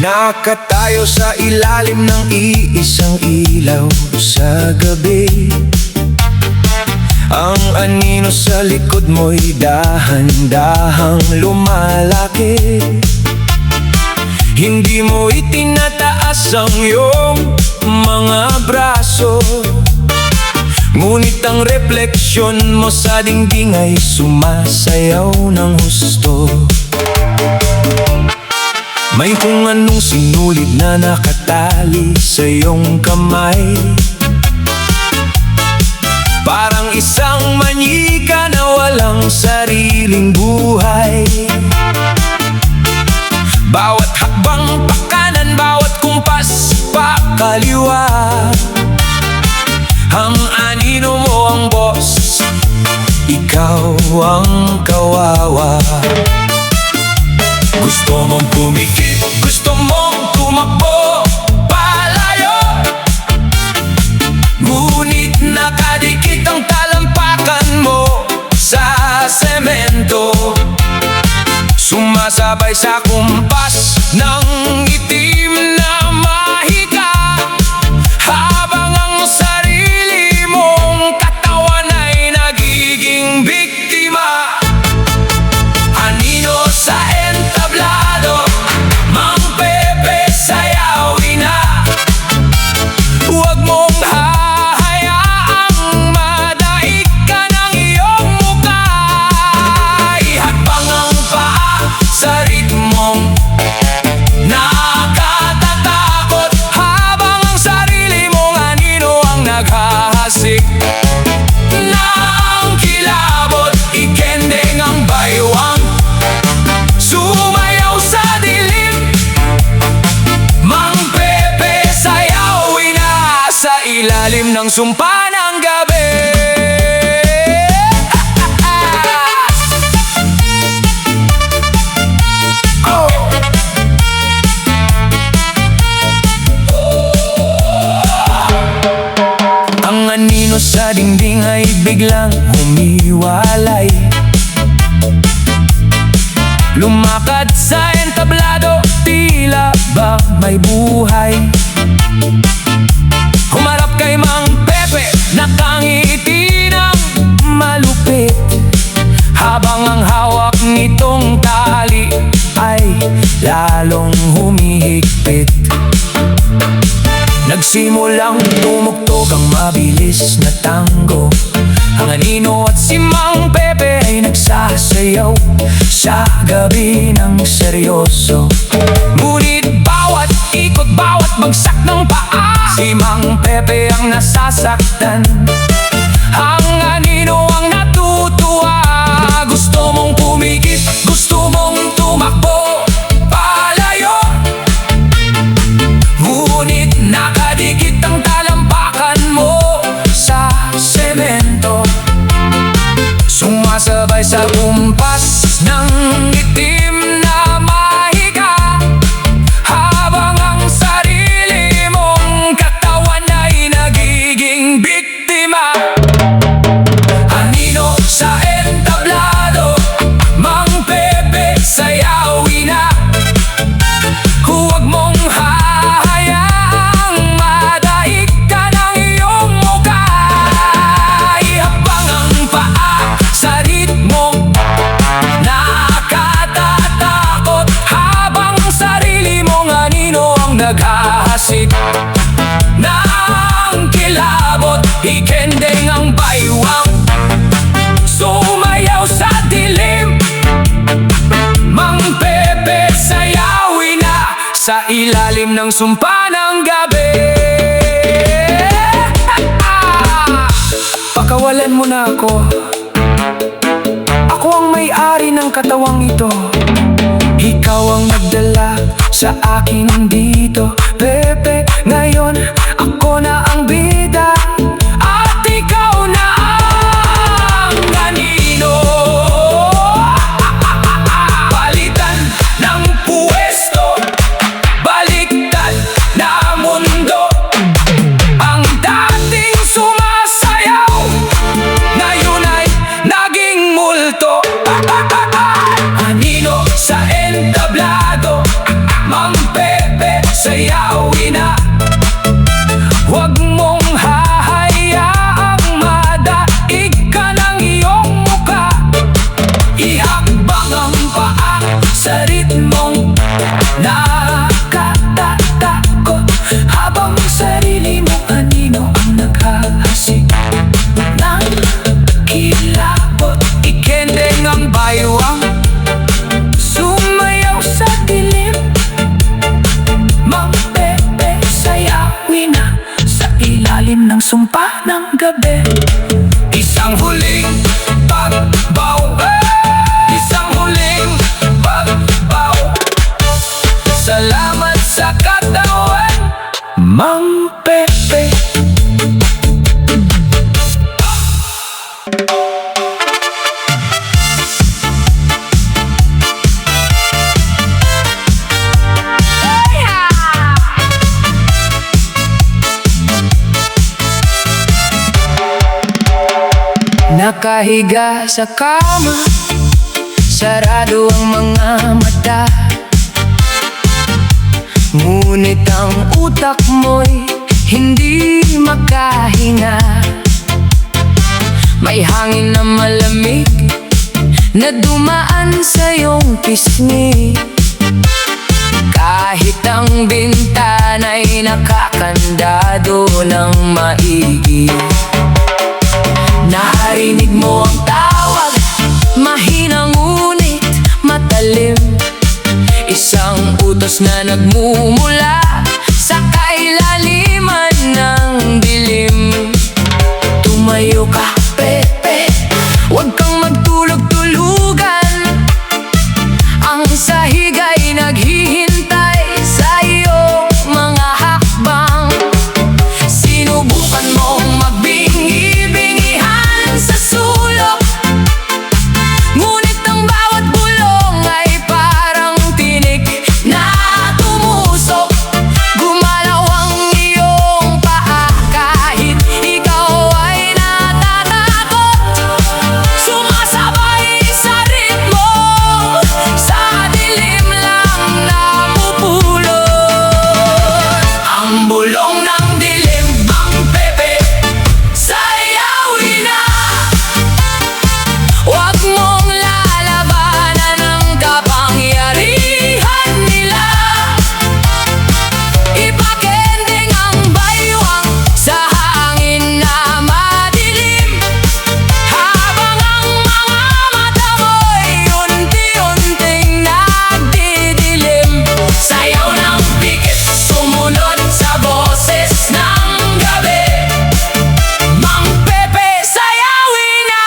Nakatayo sa ilalim ng iisang ilaw sa gabi. Ang anino sa likod mo'y dahan-dahang lumalaki. Hindi mo itinataas ang iyong mga braso, ngunit ang refleksyon mo sa dingding ay sumasayaw ng husto. May kung anong sinulid na nakatali sa iyong kamay, parang isang manyika na walang sariling buhay. Bawat hakbang pakanan, bawat kumpas pakaliwa, ang anino mo ang boss, ikaw ang kawawa. Gusto mong pumikit, gusto mong tumakbo palayo, ngunit nakadikit ang talampakan mo sa semento. Sumasabay sa kumpas ng itim na mahika, habang ang sarili mong katawan ay nagiging biktima. Anino sa entablado, Mang Pepe sayawin na. Huwag mong hahayaang madaig ka ng iyong mukha. Ihakbang ang paa sa ritmong nakatatakot, habang ang sarili mong anino ang naghahasik ng kilabot. Ikendeng ang baywang, sumayaw sa dilim. Mang Pepe sayawin na sa ilalim ng sumpa ng gabi. Ang anino sa dingding ay biglang humiwalay, lumakad sa entablado, tila ba may buhay. Humarap kay Mang Pepe, nakangiti ng malupit, habang ang hawak nitong tali ay lalong humihigpit. Nagsimulang tumugtog ang mabilis na tango. Ang anino at si Mang Pepe ay nagsasayaw sa gabi ng seryoso, ngunit bawat ikot, bawat bagsak ng paa, si Mang Pepe ang nasasaktan. Ang anino ang natutuwa. Gusto mong pumikit, gusto mong tumakbo palayo, ngunit nakadikit ang talampakan mo sa semento. Sumasabay sa kumpas ng itim na mahika, habang ang sarili mong katawan ay nagiging biktima. Anino sa entablado, Mang Pepe sayawin na. Huwag mong hahayaang madaig ka ng iyong mukha. Ihakbang ang paa sa ritmong nakatatakot, habang sarili mong anino ang naghahasik ng kilabot. Ikendeng ang baywang, sumayaw sa dilim. Mang Pepe sayawin na sa ilalim ng sumpa ng gabi. Pakawalan mo na ako. Ako ang may-ari ng katawang ito. Ikaw ang nagdala sa akin dito, Pepe. Ngayon ako na ang bida, at ikaw na ang anino. Palitan ng puwesto, baliktad na mundo. Ang dating sumasayaw ngayon ay naging multo. Anino sa entablado, Mang Pepe sayawin na. Huwag mong hahayaang madaig ka ng iyong muka. Ihakbang ang paa sa ritmong nakatatakot, habang sarili mong anino ang naghahasik ng kilabot. Ikendeng ang baywang, sumayaw sa dilim. Mang Pepe, sayawin na sa ilalim ng sumpa ng gabi. Isang huling pagbaw, isang huling pagbaw. Salamat sa katawan, Mang Pepe. Nakahiga sa kama, sarado ang mga mata, ngunit ang utak mo'y hindi makahinga. May hangin na malamig na dumaan sa iyong pisngi, kahit ang bintana'y nakakandado ng maigi. Narinig mo ang tawag, mahina ngunit matalim, isang utos na nagmumula sa kailaliman ng dilim. Tumayo ka, Pepe, huwag kang magtulog-tulugan. Ang sahig ay naghihintay sa iyong mga hakbang. Sinubukan mong magbingi-bingihan sa sulok, ngunit ang bawat bulong ay parang tinik na tumusok. Gumalaw ang iyong paa kahit ikaw ay natatakot, sumasabay sa ritmo, sa dilim lang napupulot. Ang bulong ng dilim, Mang Pepe, sayawin na. Huwag mong lalabanan ang kapangyarihan nila. Ipakending ang baywang sa hangin na madilim, habang ang mga mata mo'y unti-unting nagdidilim. Sayaw ng pikit, sumunod sa boses ng gabi. Mang Pepe, sayawin na,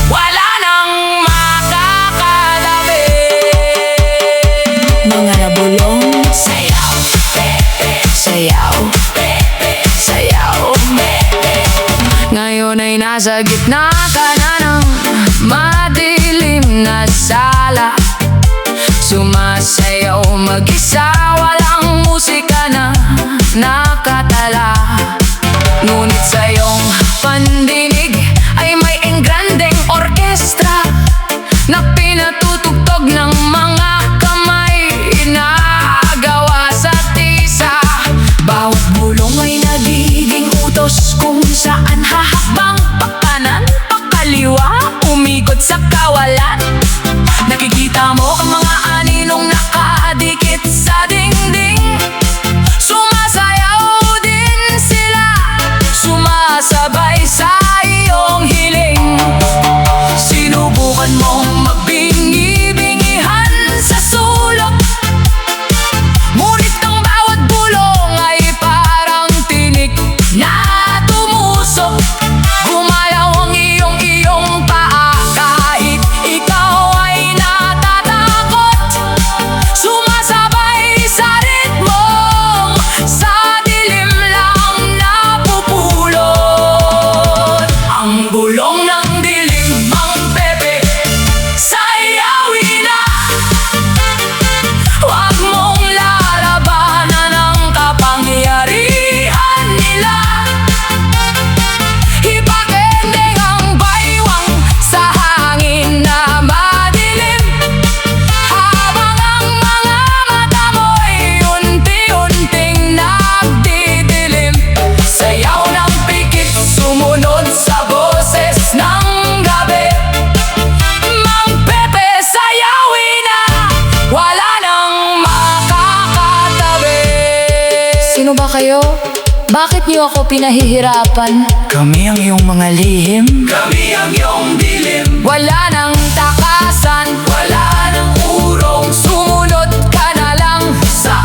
wala nang makakalabi. Mga nabulong, sayaw, Pepe, sayaw, Pepe, sayaw, Pepe. Ngayon ay nasa gitna ka na ng madilim na sala, sumasayaw mag-isa, walang musika na nakatala. Ngunit sa iyong pandinig ay may engrandeng orkestra na pinatutugtog ng mga kamay na gawa sa tisa. Bawat bulong ay nagiging utos kung saan hahakbang, pakanan, pakaliwa, umikot sa kawalan. Nakikita mo ang mga aninong nakadikit sa dingding. Sino ba kayo? Bakit niyo ako pinahihirapan? Kami ang iyong mga lihim, kami ang iyong dilim. Wala nang takasan, Wala nang urong, sumunod ka na lang sa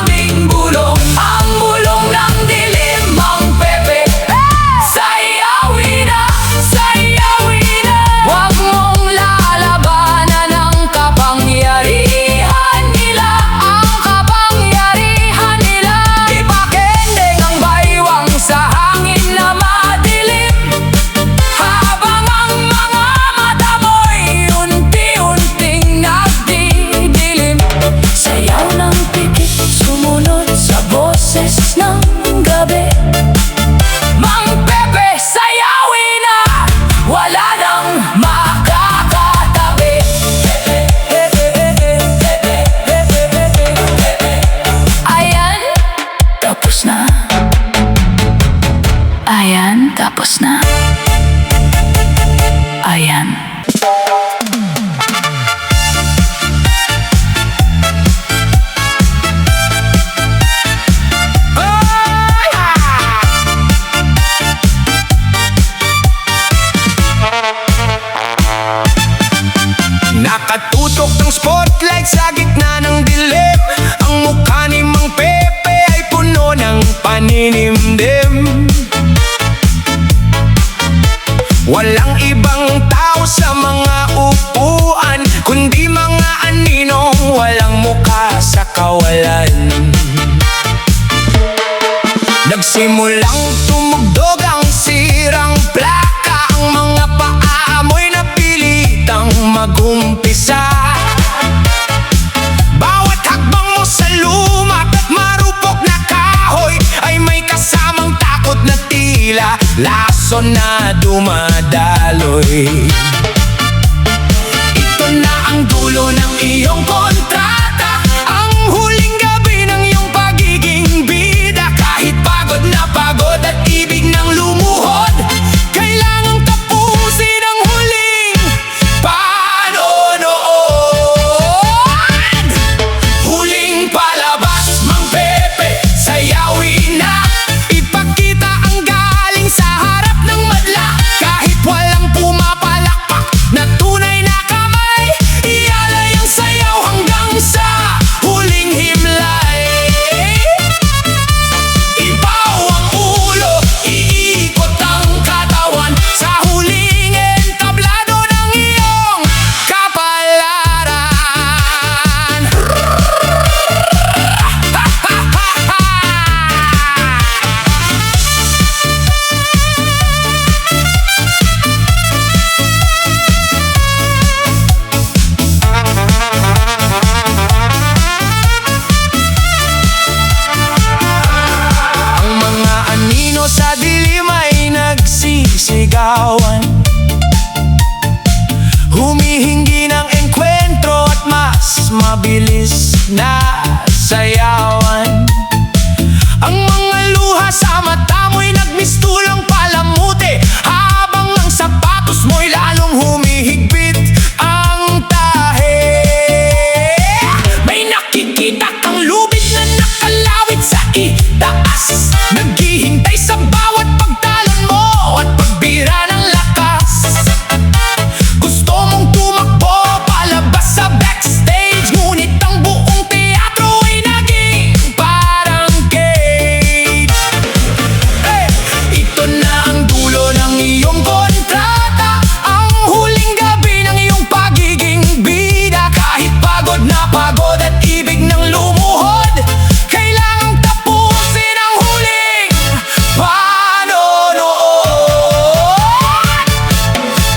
aming bulong. Ang bulong ng dilim, Mang Pepe. Sayawin na, sayawin na. Huwag mong lalabanan ang kapangyarihan nila. Ang kapangyarihan nila. Ipakendeng ang baywang sa hangin na madilim. Habang ang mga mata mo'y unti-unting nagdidilim. Sayaw ng pikit, sumunod sa boses ng gabi. Mang Pepe, sayawin na, wala nang makakatabi. Ayan, Tapos na. ayan, tapos na. Ayan. Nakatutok ng spotlight sa gitna ng dilim. Ang mukha ni Mang Pepe ay puno ng paninimdim. Walang ibang tao sa mga upuan, kundi mga aninong walang mukha sa kawalan. Nagsimulang tumugdog ang sirang plaka. Ang mga paa mo'y napilitang magumpisa. Bawat hakbang mo sa lumak at marupok na kahoy ay may kasamang takot na tila lason na dumadaloy. Ito na ang dulo ng iyong kontrata, ang huling gabi ng iyong pagiging bida. Kahit pagod na pagod at ibig ng lumuhod, kailangang tapusin ang huling panonood. Huling palabas, Mang Pepe, sayawin na. Ipakita ang galing sa harap ng madla. Kahit walang pumapalakpak na tunay na kamay, ialay ang sayaw hanggang sa huling himlay. Ibaw ang ulo, iikot ang katawan sa huling entablado ng iyong kapalaran. Ang mga anino sa dilim ay nagsisigawan, humihingi ng engkwentro at mas mabilis na sayawan. Ang mga luha sa mata mo'y nagmistulang palamuti, habang ang sapatos mo'y lalong humihigpit ang tahe. May nakikita kang lubid na nakalawit sa itaas, naghihintay sa bawat pagtalon mo at pagbira ng lakas. Gusto mong tumakbo palabas sa backstage, ngunit ang buong teatro ay naging parang cage. Ito na ang dulo ng iyong kontrata, ang huling gabi ng iyong pagiging bida. Kahit pagod na pagod at ibig ng lumuhod, kailangang tapusin ang huling panonood.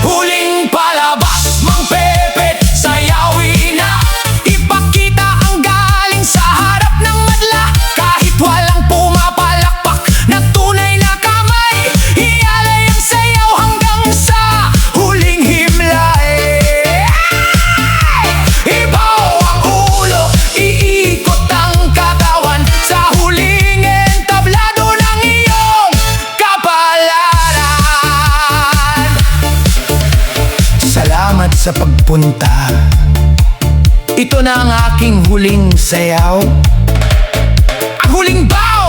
Huling palabas, Mang Pepe, sayawin na. Ipakita ang galing sa harap ng madla. Kahit walang pumapalakpak na tunay na kamay, ialay ang sayaw hanggang sa huling himlay. Ibaw ang ulo, iikot ang katawan sa huling entablado ng iyong kapalaran. Salamat sa pagpunta. Ito na ang aking huling sayaw, ang huling baw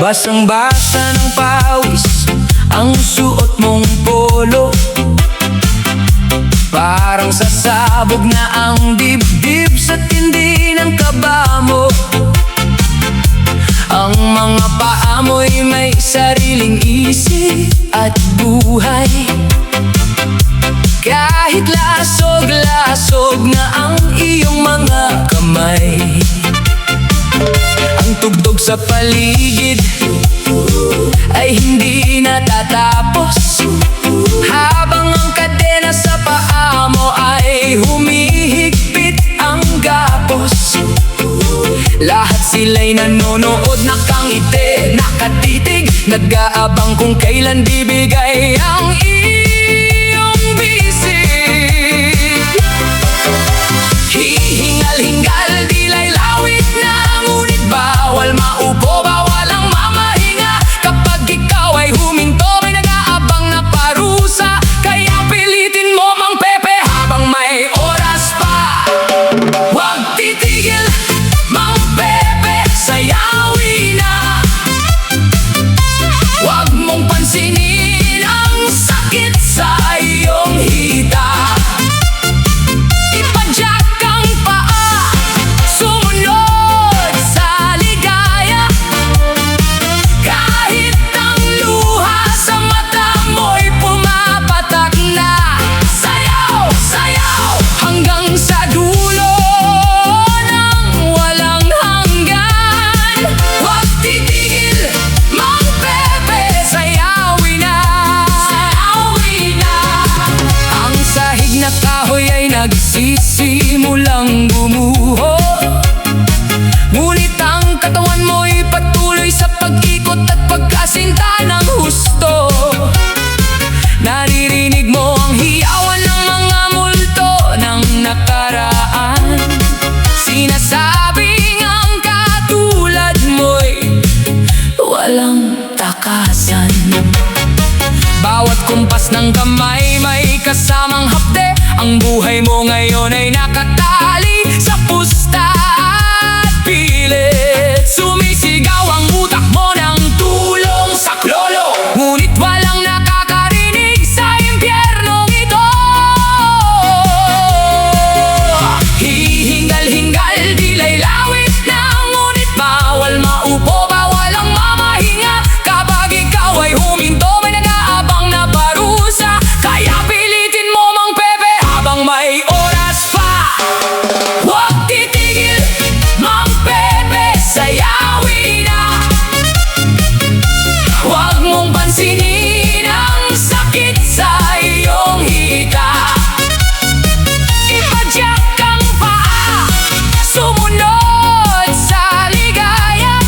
Basang-basa ng pawis ang suot mong polo. Parang sasabog na ang dibdib sa tindi ng kaba mo. Ang mga paa mo'y may sariling isip at buhay. Kahit lasog-lasog na ang iyong mga kamay, ang tugtog sa paligid ay hindi natatapos, habang ang kadena sa paa mo ay humihigpit ang gapos. Lahat sila'y nanonood, nakangiti, nakatitig, nag-aabang kung kailan bibigay ang iyong bisig. Hihingal-hingal, dila'y lawit na, ngunit bawal maupo, bawal ang mamahinga. Kapag ikaw ay huminto, may nag-aabang na parusa. Kaya pilitin mo, Mang Pepe, habang may oras pa. Huwag titigil, Mang Pepe, sayawin na. Huwag mong pansinin ang sakit sa iyong hita. Ipadyak ang paa, sumunod sa ligaya. Kahit ang luha sa mata mo'y pumapatak na. Sayaw, sayaw, hanggang sa dulo ng walang hanggan. Huwag titigil, Mang Pepe, sayawin na. Sayawin na. Ang sahig na kahoy ay nagsisimulang gumuho, ngunit ang katawan mo'y patuloy sa pag-ikot at pagkasinta ng husto. Naririnig mo ang hiyawan ng mga multo ng nakaraan. Sinasabing ang katulad mo'y walang takasan. Bawat kumpas ng kamay may kasamang hapde. Ang buhay mo ngayon ay nakatali sa pusta at pilit. Sumisigaw ang utak mo ng tulong sa klolo, ngunit walang nakakarinig sa impyernong ito. Hihingal-hingal, dila'y lawit na, ngunit bawal maupo, bawal ang mamahinga. Kapag ikaw ay huminto, may nag-aabang na parusa. Kaya pilitin mo, Mang Pepe, habang may oras pa. Huwag titigil, Mang Pepe, sayawin na. Huwag mong pansinin ang sakit sa iyong hita. Ipadyak ang paa, sumunod sa ligaya.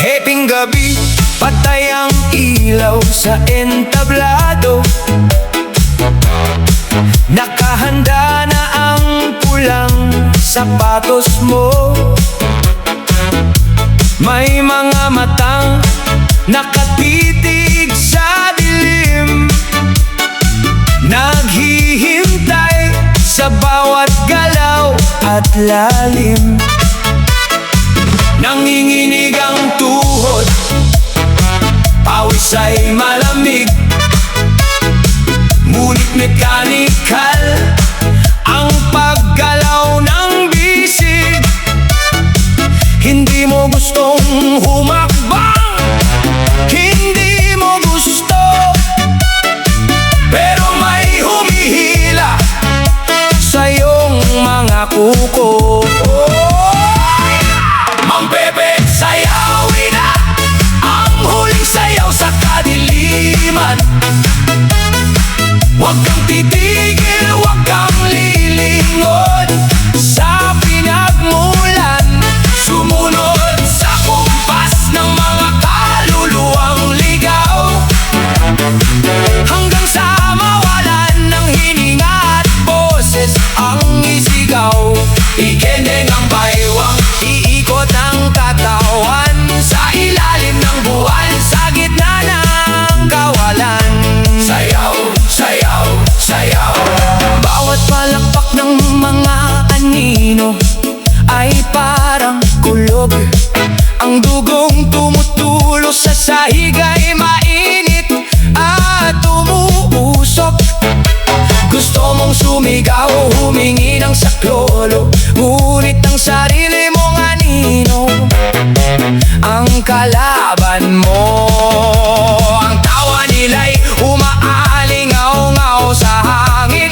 Heping gabi, patay ang ilaw sa entablado. Nakahanda na ang pulang sapatos mo. May mga matang nakatitig sa dilim, naghihintay sa bawat galaw at lalim. Nanginginig ang tuhod, pawis ay malamig, ngunit mekanikal ang paggalaw ng bisig. Hindi mo gustong humakbang, hindi mo gusto, pero may humihila sa iyong mga kuko. Mang Pepe, sayawin na ang huling sayaw sa kadiliman. Huwag kang titigil, huwag kang lilingon sa pinagmulan. Sumunod sa kumpas ng mga kaluluwang ligaw, hanggang sa mawalan ng hininga at boses ang isigaw. Ikendeng ang baywang, iikot ang katawan sa ilalim ng buwan, sa gitna ng kawalan. Sayaw, sayaw, sayaw. Bawat palakpak ng mga anino ay parang kulog. Ang dugong tumutulo sa sahig ay mainit at umuusok. Gusto mong sumigaw, humingi ng saklolo, ngunit ang sarili mong anino ang kalaban mo. Ang tawa nila'y umaalingaw-ngaw sa hangin,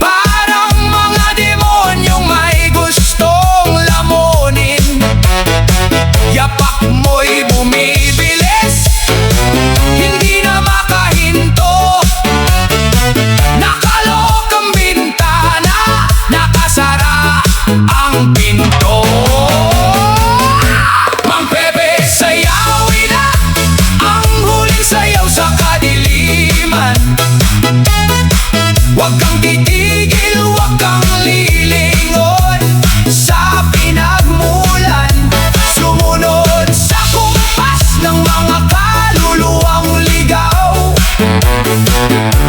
parang mga demonyong may gustong lamunin. Yapak mo'y bumibilis, hindi na makahinto. Nakalokang bintana, nakasara ang pinto. Mang Pepe, sayawin na ang huling sayaw sa kadiliman. Huwag kang titigil, huwag kang lilingon sa pinagmulan. Sumunod sa kumpas ng mga kaluluwang ligaw,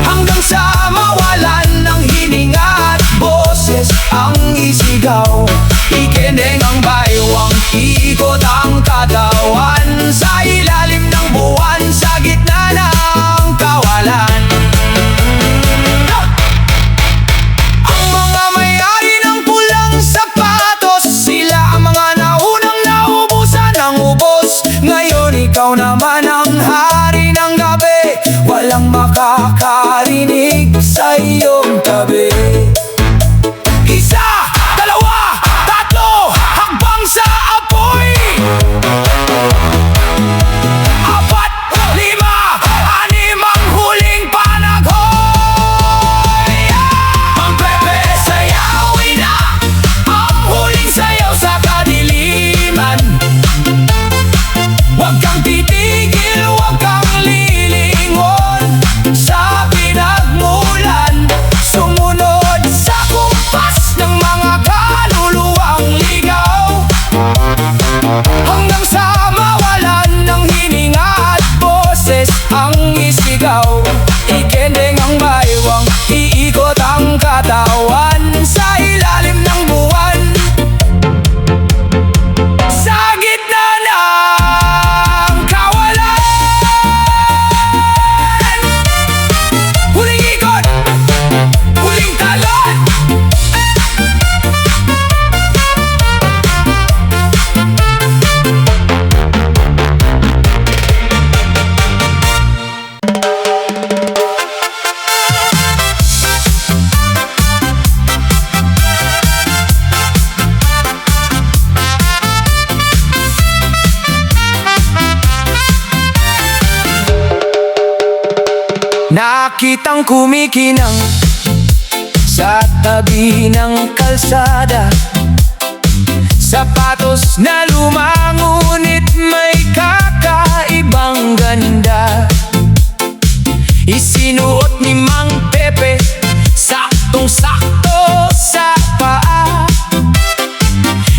hanggang sa mawalan ng hininga at boses ang isigaw. Ikendeng ang baywang, iikot ang katawan sa ilalim ng buwan, sa gitna ng kawalan. Ang mga may-ari ng pulang sapatos, sila ang mga naunang naubusan ng ubos. Ngayon ikaw naman ang hari ng gabi, walang makakarinig sa iyong tabi. Isa, dalawa, tatlo, hakbang sa apoy. Apat, lima, anim ang huling panaghoy. Mang Pepe, sayawin na ang huling sayaw sa kadiliman. Huwag kang titigil, huwag kang lilingon sa pinagmulan. Sumunod sa kumpas ng mga kaluluwang ligaw, hanggang sa mawalan ng hininga at boses ang isigaw. Ikendeng ang baywang, iikot ang katawan sa ilalim ng buwan, sa gitna ng kawalan. Huling ikot, huling talon. Nakitang kumikinang sa tabi ng kalsada, Sapatos na luma ngunit may kakaibang ganda. Isinuot ni Mang Pepe, saktong-sakto sa paa.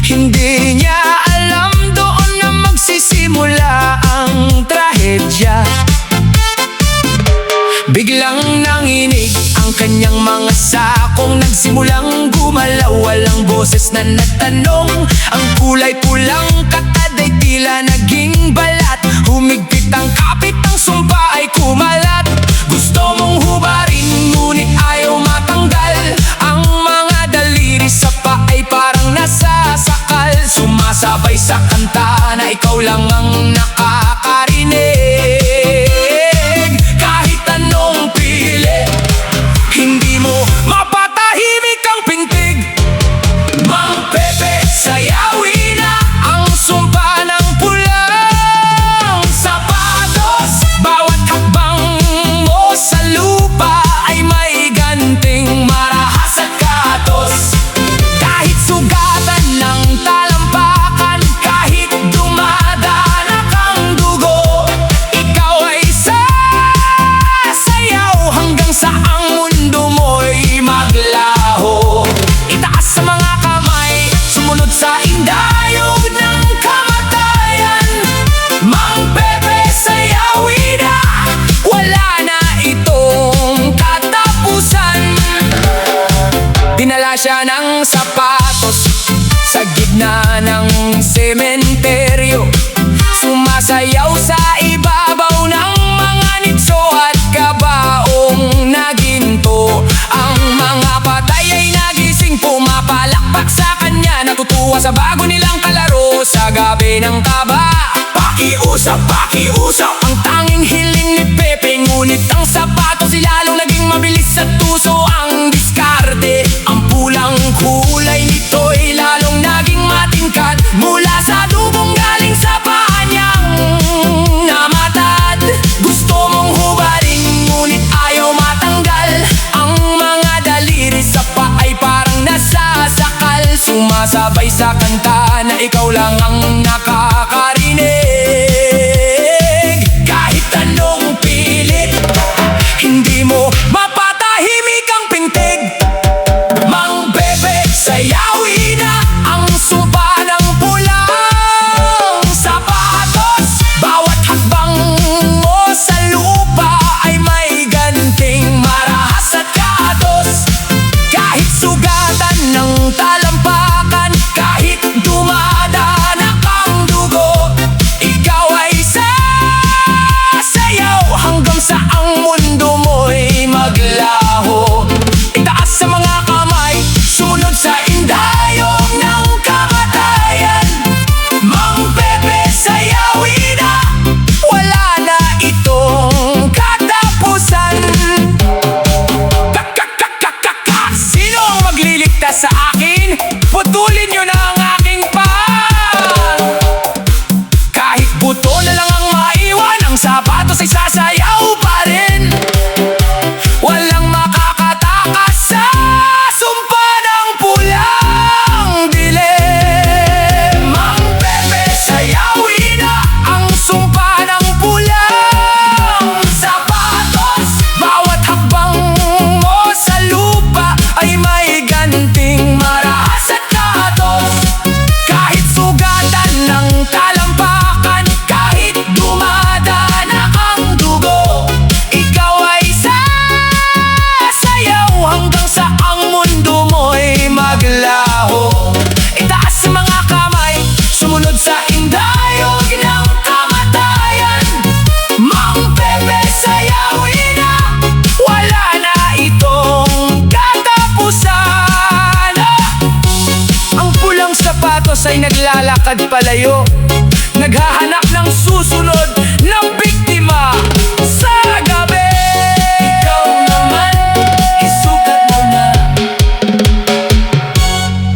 Hindi niya alam doon na magsisimula ang trahedya. Biglang nanginig ang kanyang mga sakong, nagsimulang gumalaw, walang boses na nagtanong. Ang kulay pulang katad ay tila naging balat. Humigpit ang kapit, ang sumpa ay kumalat. Gusto mong hubarin ngunit ayaw matanggal. Ang mga daliri sa paa ay parang nasasakal. Sumasabay sa kanta na ikaw lang ang nakakarinig. Kahit anong pilit, hindi mo mapatahimik ang pintig. Mang Pepe, sayawin na ang sumpa ng pulang sapatos. Bawat hakbang mo sa lupa ay may ganting marahas at katos. Kahit sugatan ng talampakan, kahit dumadanak ang dugo, ikaw ay sasayaw hanggang sa ang mundo mo'y maglaho. Itaas sa mga kamay, sumunod sa indayog ng kamatayan. Mang Pepe, sayawin na, wala na itong katapusan. Dinala siya ng sapatos sa gitna ng sementeryo. Sumasayaw sa ibabaw ng mga nitso at kabaong na ginto. Ang mga patay ay nagising, pumapalakpak sa kanya, natutuwa sa bago nilang kalaro sa gabi ng taba. Pakiusap, pakiusap ang tanging hiling ni Pepe, ngunit ang sapatos ay lalong naging mabilis at tuso ang diskarte. Ang pulang kulay nito'y lalong naging matingkad mula sa dubong galing sa paa niyang namatad. Gusto mong hubarin ngunit ayaw matanggal. Ang mga daliri sa paa ay parang nasasakal. Sumasabay sa kanta na ikaw lang ang nakakarinig. Kahit anong pilit, hindi mo mapatahimik ang pintig. Mang Pepe, sayawin na ang sumpa ng pulang sapatos. Bawat hakbang mo sa lupa ay may ganting marahas at katos. Kahit sugatan ng talampakan, kahit dumadanak ang dugo, ikaw ay sasayaw hanggang sa ang mundo mo'y maglaho. Itaas sa mga kamay, sumunod sa indayog ng kamatayan. Mang Pepe, sayawin na, wala na itong katapusan. Sino ang magliligtas sa akin? Putulin niyo na ang aking paa. Kahit buto na lang ang maiwan, ang sapatos ay sasayaw pa rin. Walang makakatakas sa sumpa ng pulang dilim. Mang Pepe, sayawin na ang sumpa ng pulang sapatos. Bawat hakbang mo sa lupa ay may ganting marahas at katos. Kahit sugatan ng talampakan, kahit dumadanak ang dugo, ikaw ay sasayaw hanggang sa ang mundo mo'y maglaho. Itaas sa mga kamay, sumunod sa indayog ng kamatayan. Mang Pepe, sayawin na, wala na itong katapusan. Ang pulang sapatos ay naglalakad palayo, naghahanap ng susunod na biktima sa gabi. Ikaw naman, isukat mo na.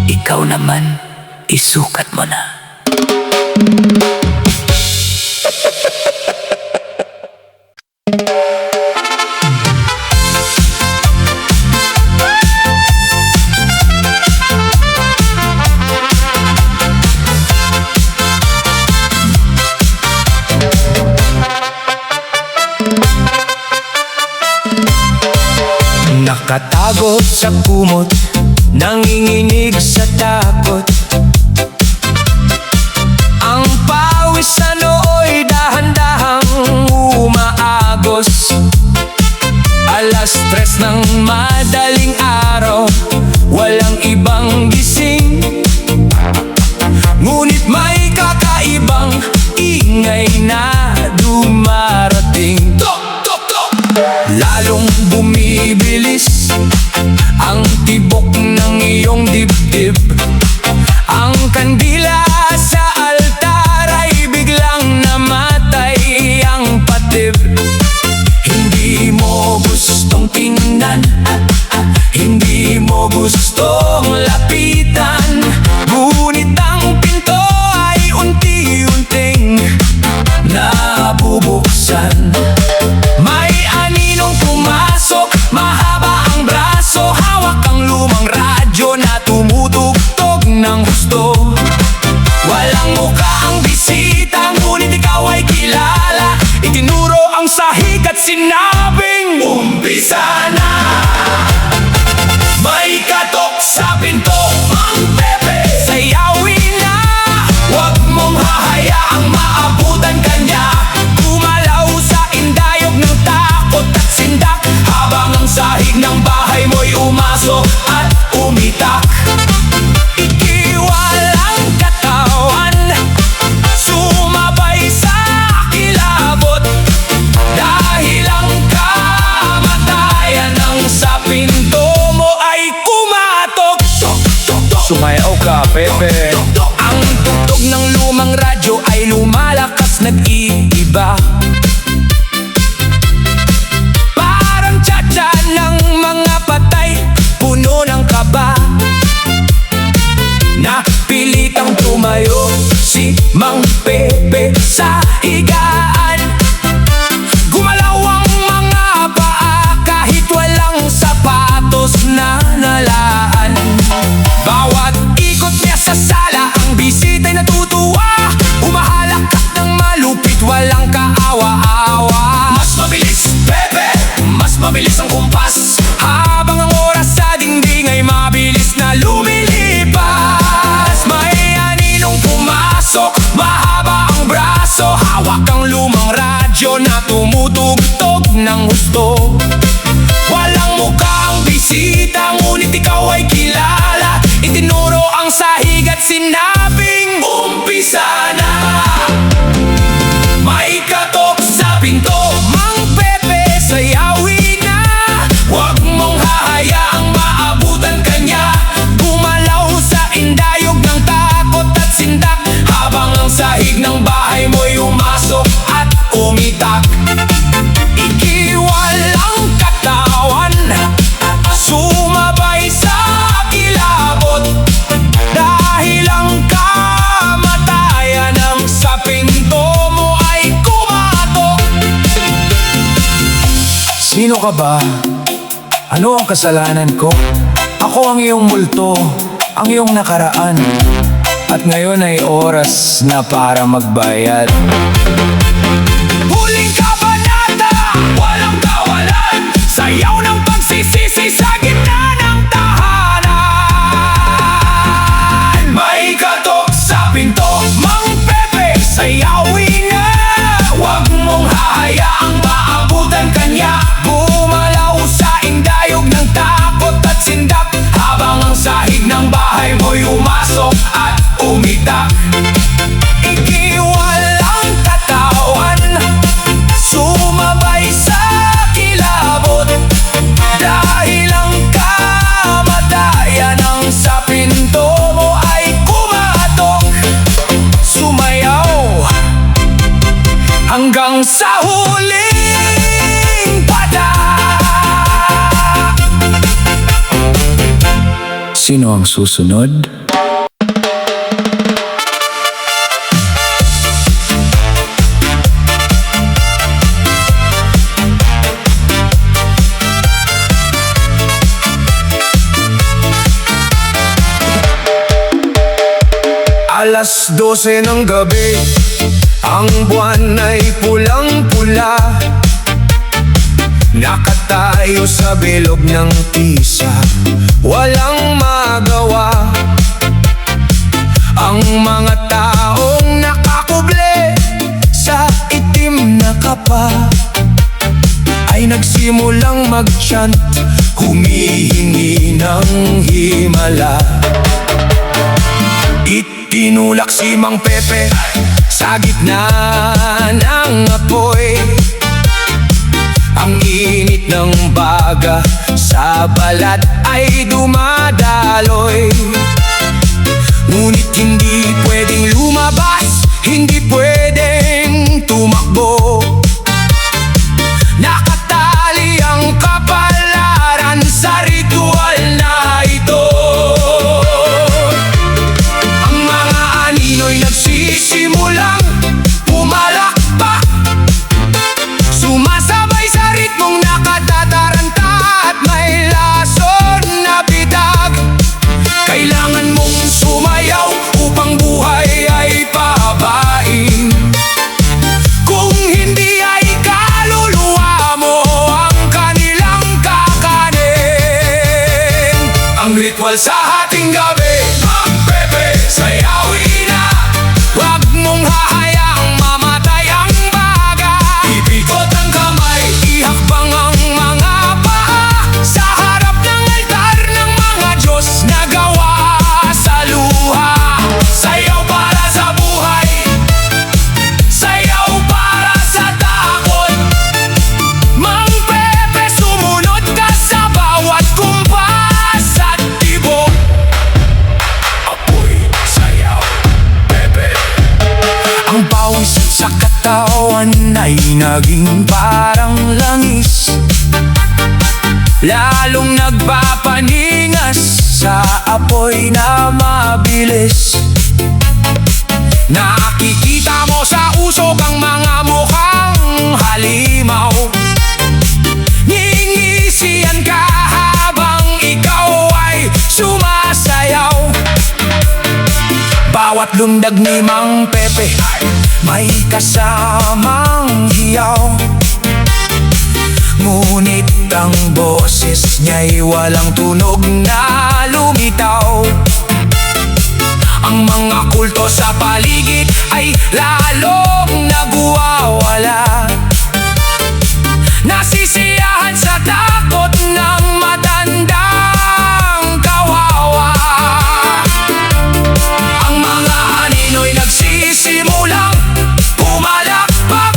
Ikaw naman, isukat mo na. Nakatago sa kumot, nanginginig sa takot. Ang pawis sa nooy dahan-dahang umaagos. Alas 3 ng madaling araw, walang ibang gising. Ngunit may kakaibang ingay na dumarating. Lalong bumibilis ang tibok ng iyong dibdib. Ang kandila sa altar ay biglang namatay ang patib. Hindi mo gustong tingnan, hindi mo gustong lapitan, ngunit ang pinto ay unti-unting nabubuksan. May aninong pumasok, mahaba ang braso, hawak ang lumang radyo na tumutugtog ng husto. Walang mukha ang bisita, ngunit ikaw ay kilala. Itinuro ang sahig at sinabing, umpisa na. May katok sa pinto, Mang Pepe, sayawin na. Huwag mong hahayaang maabutan ka niya. Gumalaw sa indayog ng takot at sindak, habang ang sahig ng bahay mo'y umaso at umitak. Ikiwalang katawan, sumabay sa kilabot, dahil ang kamatayan ng sa pinto mo ay kumatok. Sumayaw ka, Pepe. Ang tugtog ng lumang radyo ay lumalakas, nag-iiba. Parang tsa-tsa ng mga patay, puno ng kaba. Napilitang tumayo si Mang Pepe sa higaan. Gumalaw ang mga paa kahit walang sapatos na nalaan. Bawat ikot niya sa sala, ang bisita'y natutuwa. Humahalakat ng malupit, walang kaawa-awa. Mas mabilis, Pepe, mas mabilis ang kumpas, habang ang oras sa dingding ay mabilis na lumilipas. May aninong pumasok, mahaba ang braso, hawak ang lumang radyo na tumutugtog ng husto. Walang mukha ang bisita, ngunit ikaw ay kilala. Itinuro ang sahig at sinabing, umpisa na. May katok sa pinto, Mang Pepe, sayawin na. Huwag mong hahayaang maabutan ka niya. Gumalaw sa indayog ng takot at sindak, habang ang sahig ng bahay mo'y umasok at umitak. Ikiwalang katawan, sumabay sa kilabot, dahil ang kamatayan ng sa pinto mo ay kumatok. Sino ka ba? Ano ang kasalanan ko? Ako ang iyong multo, ang iyong nakaraan, at ngayon ay oras na para magbayad. Huling kabanata, walang kawalan, sayaw ng pagsisisi sa gitna ng tahanan. May katok sa pinto, Mang Pepe, sayawin na. Huwag mong hahayaang maabutan ka niya. Gumalaw sa indayog ng takot at sindak, habang ang sahig ng bahay mo'y umasok at umitak. Ikiwalang katawan, sumabay sa kilabot, dahil ang kamatayan ng sa pinto mo ay kumatok. Sumayaw hanggang sa huling pada. Sino ang susunod? Alas 12 ng gabi, ang buwan ay pulang-pula. Nakatayo sa bilog ng tisa, walang magawa. Ang mga taong nakakuble sa itim na kapa ay nagsimulang mag-chant, humihingi ng himala. Itinulak si Mang Pepe sa gitna ng apoy. Ang init ng baga sa balat ay dumadaloy. Ngunit hindi pwedeng lumabas, hindi pwedeng tumakbo. Nakatali ang kapalaran sa ritual na ito. Ang mga anino'y nagsisimulang pumalakpak, sumasabay sa ritmong nakatataranta at may lason na bidag. Kailangan mong sumayaw upang buhay ay pahabain. Kung hindi ay kaluluwa mo ang kanilang kakanin. Ang ritual sa hating gabi, Mang Pepe, sayawin na. Huwag mong hahayaang mamatay ang baga. Ipikot ang kamay, ihakbang ang mga paa sa harap ng altar ng mga Diyos na gawa sa luha. Sayaw para sa buhay, sayaw para sa takot. Mang Pepe, sumunod ka sa bawat kumpas at tibok. Apoy, sayaw, Pepe. Ang pawis sa katawan ay naging parang langis, lalong nagpapaningas sa apoy na mabilis. Nakikita mo sa usok ang mga mukhang halimaw. Ngingisian ka habang ikaw ay sumasayaw. Bawat lundag ni Mang Pepe may kasamang hiyaw. Ngunit ang boses niya'y walang tunog na lumitaw. Ang mga kulto sa paligid ay lalong nagwawala. Nasisiyahan sa takot ng matandang kawawa. Ang mga anino'y nagsisimulang pumalakpak,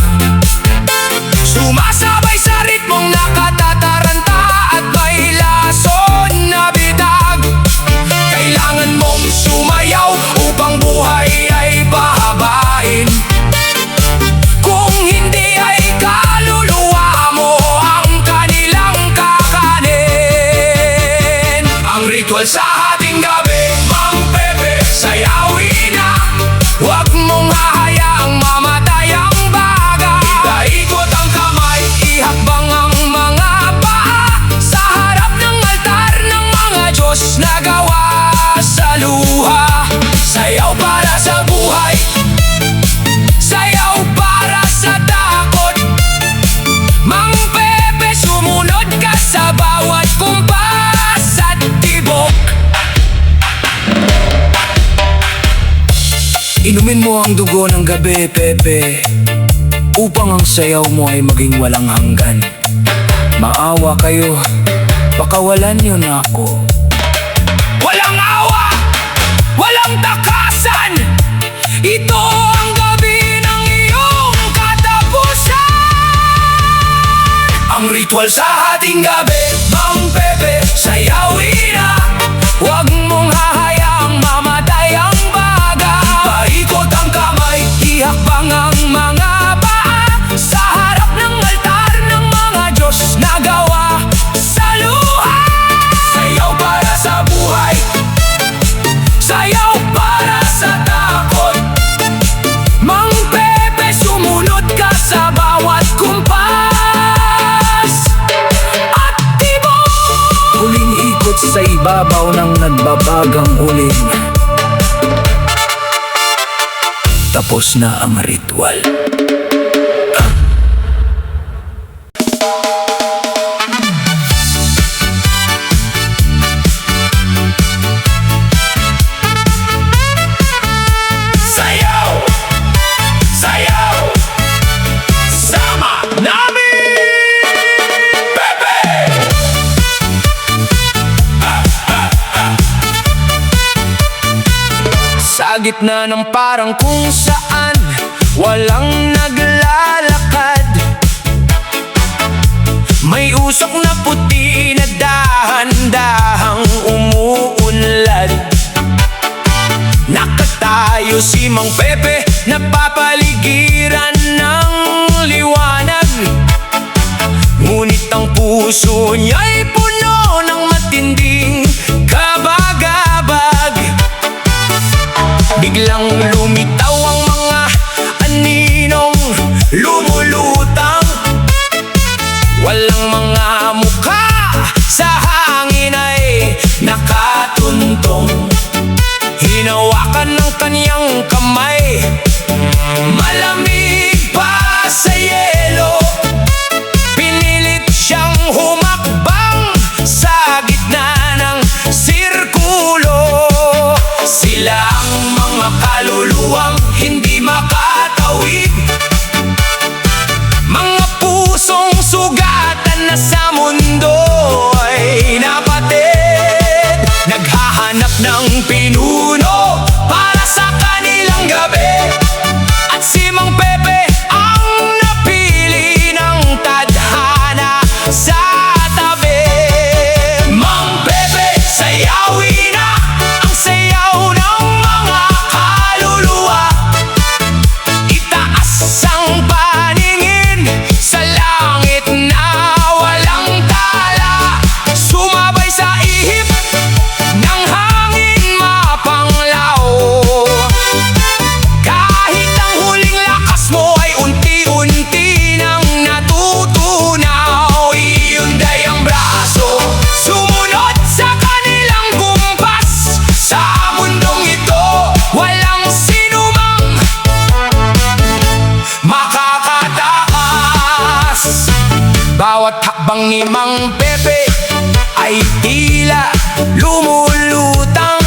sumasabay sa ritmong nakatataranta at may lason na bidag. Kailangan mong sumayaw upang buhay ay pahabain. Kung hindi ay kaluluwa mo ang kanilang kakanin. Ang ritual sa hating gabi, Mang Pepe, sayawin na. Huwag mong hahayaang mamatay ang baga. Itaikot ang kamay, ihakbang ang mga paa sa harap ng altar ng mga Diyos na gawa sa luha. Sayaw para sa buhay, sayaw para sa takot. Mang Pepe, sumunod ka sa bawat kumpas at tibok. Inumin mo ang dugo ng gabi, Pepe, upang ang sayaw mo ay maging walang hanggan. Maawa kayo, pakawalan niyo na ako. Walang awa, walang takasan. Ito ang gabi ng iyong katapusan. Ang ritual sa hating gabi, Mang Pepe, sayawin na. Huwag mong hahayaang mamatay ang baga. Ipaikot ang kamay, ihakbang ang mga paa sa harap ng altar ng mga Diyos na gawa sa luha. Sayaw para sa buhay, sayaw para sa takot. Mang Pepe, sumunod ka sa bawat kumpas at tibok. Huling ikot sa ibabaw ng nagbabagang uling. Tapos na ang ritual. Sa gitna ng parang kung saan walang naglalakad, may usok na puti na dahan-dahang umuunlad. Nakatayo si Mang Pepe, napapaligiran ng liwanag, ngunit ang puso niya'y puno ng matinding kabag-abag. Biglang lumitaw ang mga aninong lumulutang, walang mga mukha sa hangin ay nakatuntong. Hinawakan ng kanyang kamay, malamig pa sa yelo. Pinilit siyang humakbang sa gitna ng sirkulo. Sila ang mga kaluluwang hindi makatawid, mga pusong sugatan na sa mundo ay napatid. Naghahanap ng pinuno para sa kanilang gabi, at si Mang Pepe ang napili ng tadhana sa tabi. Mang Pepe, sayawin na ang sayaw ng mga kaluluwa. Itaas ang paningin sa langit na walang tala, sumabay sa ihip ng hangin mapanglaw. Kahit ang huling lakas mo ay unti-unti nang natutunaw, iunday ang braso, sumunod sa kanilang kumpas. Sa mundong ito, walang sinumang makakatakas. Bawat hakbang ni Mang Pepe ay tila lumulutang.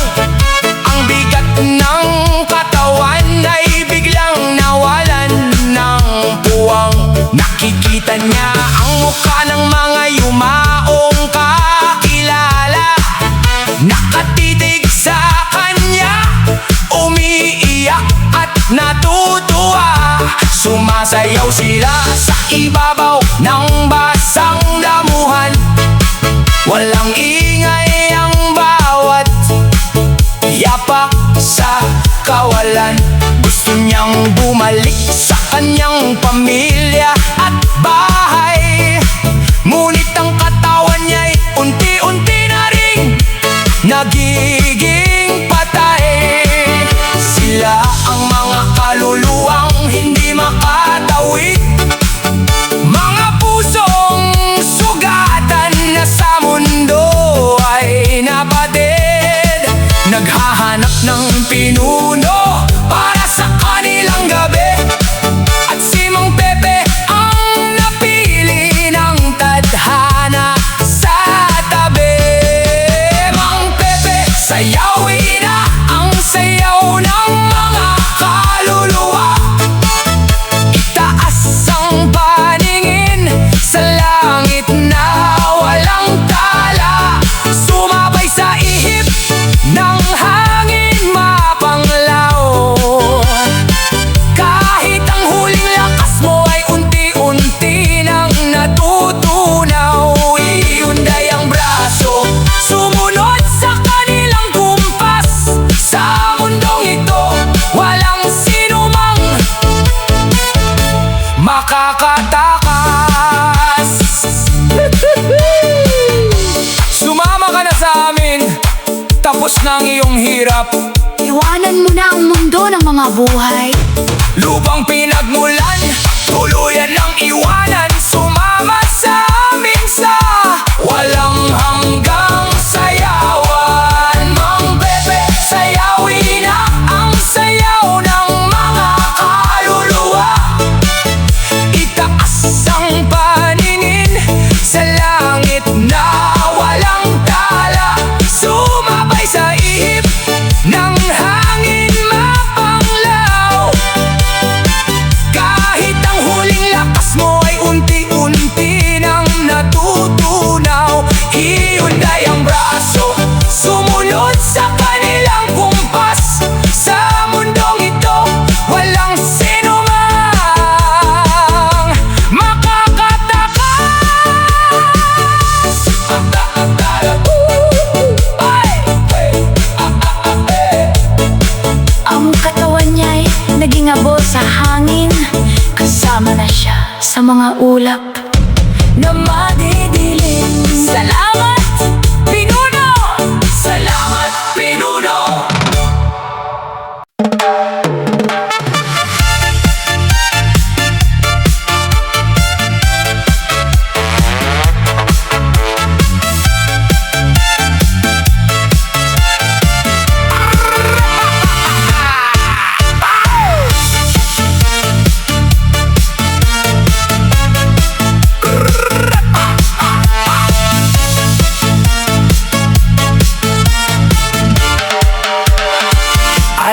Ang bigat ng katawan ay biglang nawalan ng puwang. Nakikita niya ang mukha ng mga yumaong kakilala, nakatitig sa kanya, umiiyak at natutuwa. Sumasayaw sila sa ibabaw ng basang damuhan, walang ingay ang bawat yapak sa kawalan. Gusto niyang bumalik sa kanyang pamilya at bahay, ngunit ang katawan niya'y unti-unti na ring nagiging patay. Sila ang mga kaluluwang hindi makatawid, mga pusong sugatan na sa mundo ay napatid. Naghahanap ng pinuno para sa kanilang gabi, at si Mang Pepe ang napili ng tadhana sa tabi. Mang Pepe, sayawin na ang sayaw ng mga kaluluwa. Itaas ang paningin sa langit na walang tala, sumabay sa ihip ng hangin mapanglaw. Kahit ang huling lakas mo ay unti-unti nang natutunaw, iunday ang braso, sumunod sa kanilang kumpas. Sa mundong ito, walang sinumang makakatakas. Sumama ka na sa amin, tapos na ang iyong hirap. Iwanan mo na ang mundo ng mga buhay. Lubang pinagmulan, tuluyan ng iwanan. Sumama sa amin sa walang hanggang sayawan. Mang Pepe, sayawin na ang sayaw ng mga kaluluwa. Itaas ang paningin sa langit na walang tala, sumabay sa ihip ng hangin mapanglaw. Kahit ang huling lakas mo ay unti-unti Ang katawan niya'y naging abo sa hangin. Kasama na siya sa mga ulap na madidilim. Salamat, Pinuno! Salamat, Pinuno!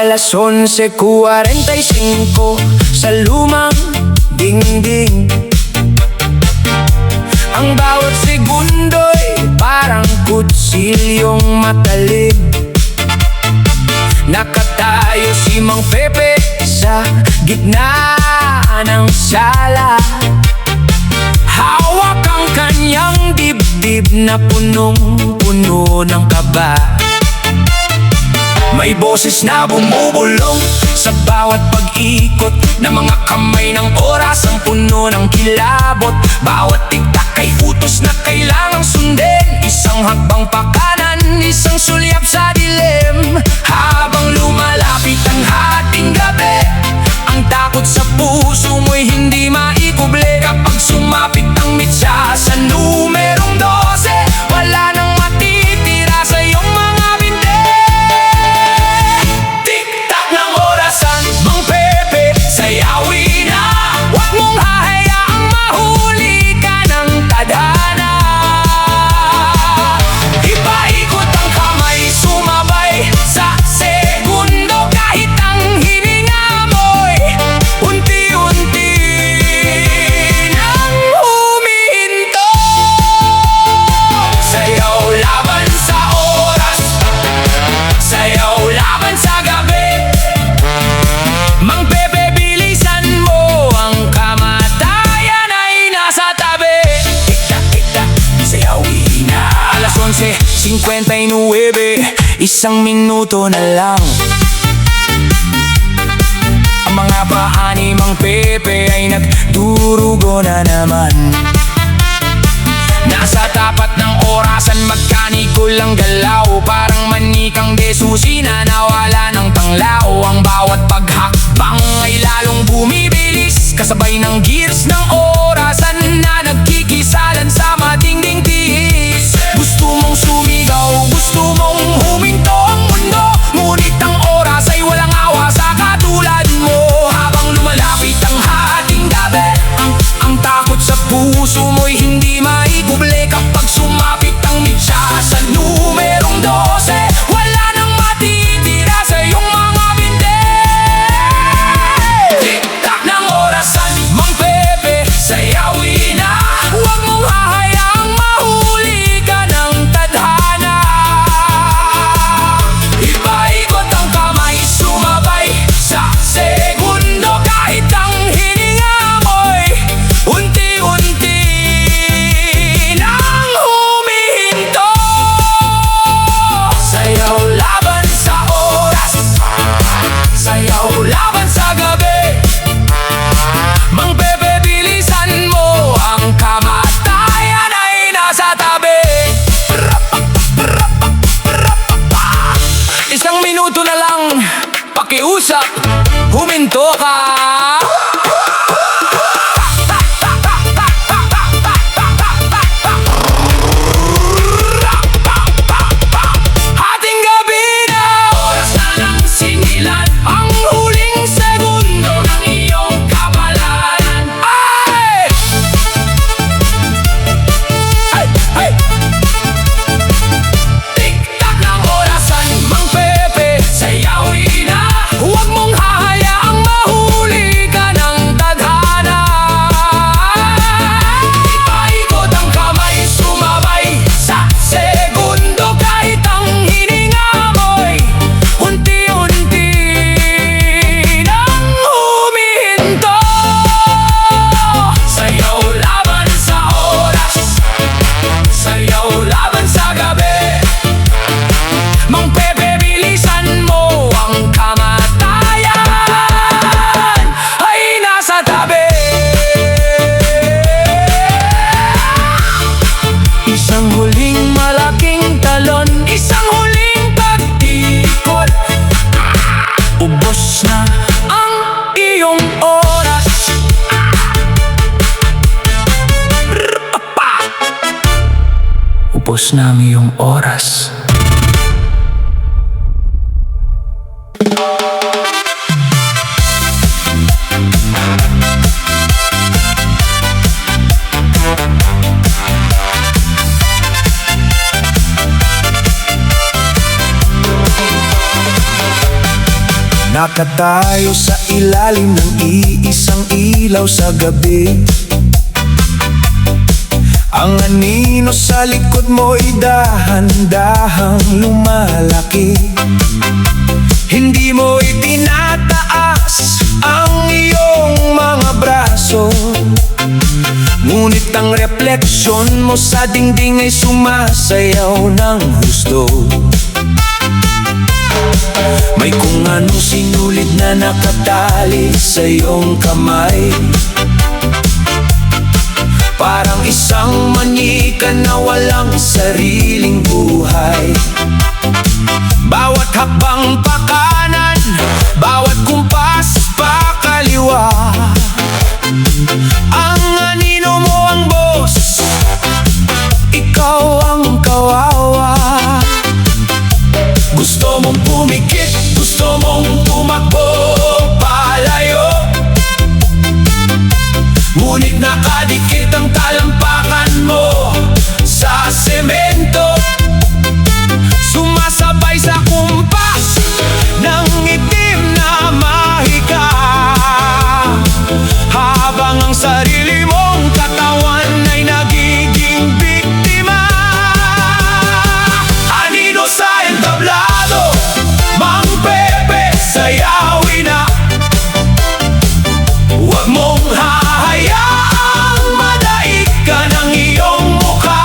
Alas 11:45 sa lumang dingding. Ang bawat segundo'y parang kutsilyong matalim. Nakatayo si Mang Pepe sa gitna ng sala. Hawak ang kanyang dibdib na punong-puno ng kaba. May boses na bumubulong sa bawat pag-ikot ng mga kamay ng oras, ang puno ng kilabot. Bawat tiktak ay utos na kailangang sundin. Isang hakbang pakanan, isang sulyap sa dilim. Habang lumalapit ang hating gabi, ang takot sa puso mo'y hindi maikuble. Kapag sumapit ang mitsa sa numerong 12, wala nang matitira sa iyong mga binte. Tik-tak ng orasan, Mang Pepe, sayawin na. Huwag mong hahayaang mahuli ka ng tadhana. Ipaikot ang kamay, sumabay sa segundo. Kahit ang hininga mo'y unti-unti nang humihinto. Sayaw laban sa oras, sayaw laban sa gabi. Mang Pepe, bilisan mo, ang kamatayan ay nasa tabi. Tik-tak, tik-tak, sayawin na. Alas 11:59, isang minuto na lang. Ang mga paa ni Mang Pepe ay nagdurugo na naman. Nasa tapat ng orasan, magkanikol ang galaw. Parang manikang desusi na nawala ng tanglaw. Ang bawat paghakbang ay lalong bumibilis, kasabay ng gears ng orasan na nagkikisalan sa matinding tihis. Gusto mong sumigaw, gusto mong huminto ang mundo, ngunit ang oras ay walang awa sa katulad mo. Habang lumalapit ang hating gabi, ang takot sa puso mo'y hindi maikuble. Kapag sumapit ang mitsa sa numerong 12, wala nang matitira sa iyong mga binte. Tik-tak ng orasan, Mang Pepe, sayawin na. Huwag mong hahayaang mahuli ka ng tadhana. Ipaikot ang kamay, sumabay sa segundo. Kahit ang hininga mo'y unti-unti nang humihinto. Sayaw laban sa oras, sayaw laban sa gabi. Mang Pepe, bilisan mo, ang kamatayan ay nasa tabi. Isang minuto na lang, pakiusap, huminto ka. Hating gabi na, oras na ng singilan, ang huling segundo ng iyong kabalayan. Ay! Ay! Ay! Tik-tak ng orasan, Mang Pepe, sayawin na. Huwag mong hahayaang mahuli ka na ang iyong oras. Upos na ang iyong oras. Nakatayo sa ilalim ng iisang ilaw sa gabi. Ang anino sa likod mo'y dahan-dahang lumalaki. Hindi mo itinataas ang iyong mga braso, ngunit ang refleksyon mo sa dingding ay sumasayaw ng husto. May kung anong sinulid na nakatali sa iyong kamay, parang isang manika na walang sariling buhay. Bawat hakbang pa kanan, bawat kumpas pa kaliwa, ang anino mo ang boss, ikaw ang kawawa. Gusto mong pumikit, gusto mong tumakbo palayo, ngunit nakadikit ang talampakan mo sa semento. Sumasabay sa kumpas ng itim na mahika, habang ang sarili mong katawan ay nagiging biktima. Anino sa entablado, Mang Pepe, sayawin na. Huwag mong hahayaang madaig ka ng iyong mukha.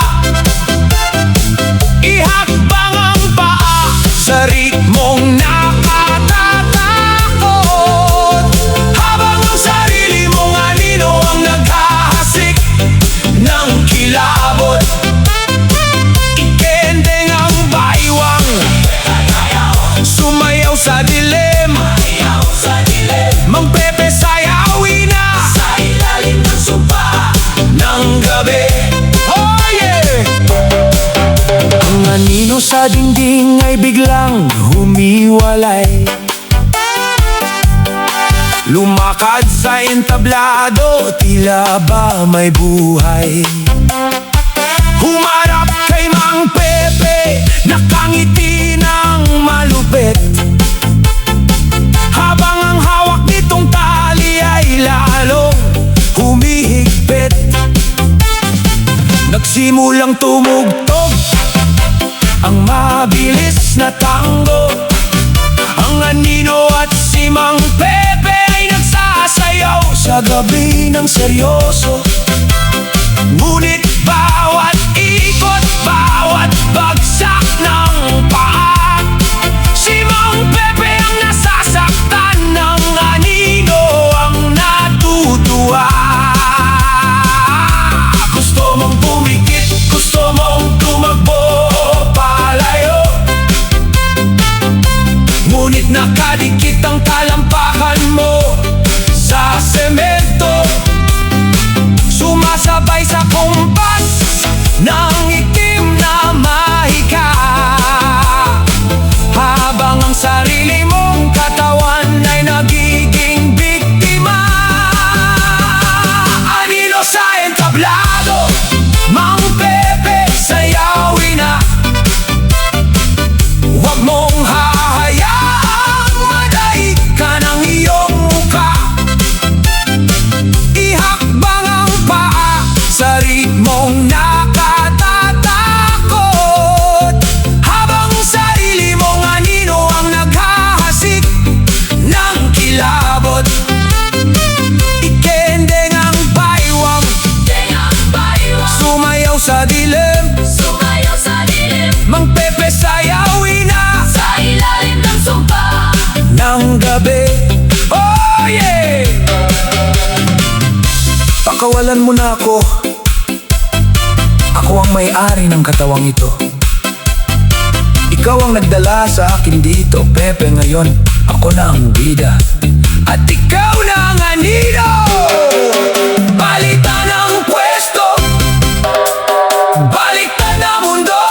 Ihakbang ang paa sa ritmong nakatatakot, habang ang sarili mong anino ang naghahasik ng kilabot. Ikendeng ang baywang, sumayaw sa dilim. Mang Pepe, sayawin na sa ilalim ng sumpa ng gabi. Oh yeah! Ang anino sa dingding ay biglang humiwalay, lumakad sa entablado, tila ba may buhay. Humarap kay Mang Pepe, nakangiti ng malupit, habang ang hawak nitong tali ay lalong humihigpit. Nagsimulang tumugtog ang mabilis na tango. Ang anino at si Mang Pepe ay nagsasayaw sa gabi ng seryoso, ngunit bawat ikot, bawat bagsak ng paa, si Mang Pepe ang nasasaktan, ng anino ang natutuwa. Gusto mong pumikit, gusto mong tumakbo palayo, ngunit nakadikit ang talampakan mo sa semento. Sumasabay sa kumpas ng itim na mahika, habang ang sarili mong katawan ay nagiging biktima. Anino sa entablado, Mang Pepe, sayawin na. Huwag mong hahayaang madaig ka ng iyong mukha. Ihakbang ang paa sa ritmong nakatatakot, habang sarili mong anino ang naghahasik ng kilabot. Ikendeng ang baywang, sumayaw sa dilim. Mang Pepe, sayawin na sa ilalim ng sumpa ng gabi. Oh yeah! Pakawalan mo na ako. Ako ang may-ari ng katawang ito. Ikaw ang nagdala sa akin dito, Pepe, ngayon. Ako na ang bida at ikaw na ang anino. Palitan ang pwesto, baliktad na mundo.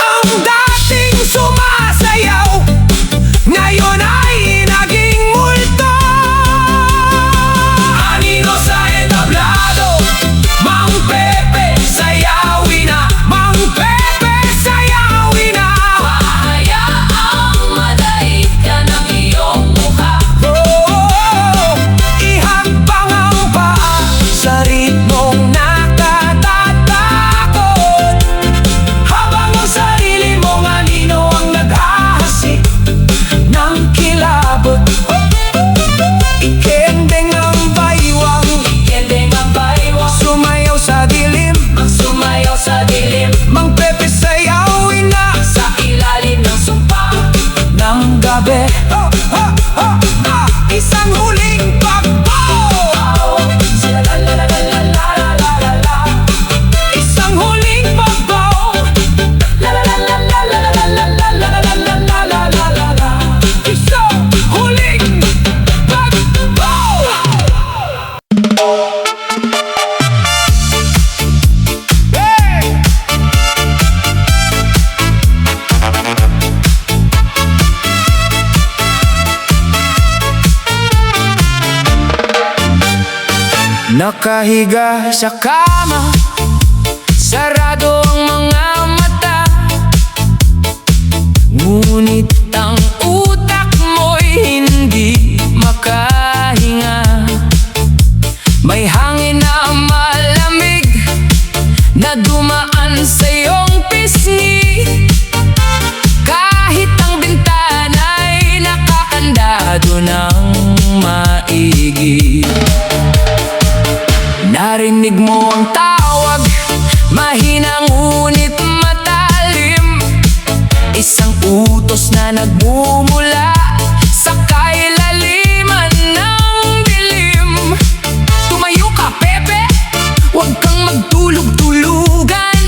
Ang dating sumasayaw ngayon ay naging multo. Anino sa entablado, Mang Pepe sayawin na, Mang Pepe sayawin na. Hayaang madait ka ng iyong mukha. Ihakbang ang paa sa ritmong nakatatakot, habang ang sarili mong anino ang naghahasik ng kilabot. Ikendeng ang baywang, Ikendeng ang baywang, sumayaw sa dilim, sumayaw sa dilim. Mang Pepe sayawin na Sa ilalim ng sumpa ng gabi. Isang huling pagbaw, isang huling pagbaw, isang huling pagbaw. Hey! Nakahiga sa kama, sarado ang mga mata, ngunit ang utak mo'y hindi makahinga. May hangin na malamig na dumaan sa iyong pisngi, kahit ang bintana'y nakakandado ng maigi. Narinig mo ang tawag, mahina ngunit matalim, isang utos na nagmumula sa kailaliman ng dilim. Tumayo ka, Pepe, huwag kang magtulog-tulugan.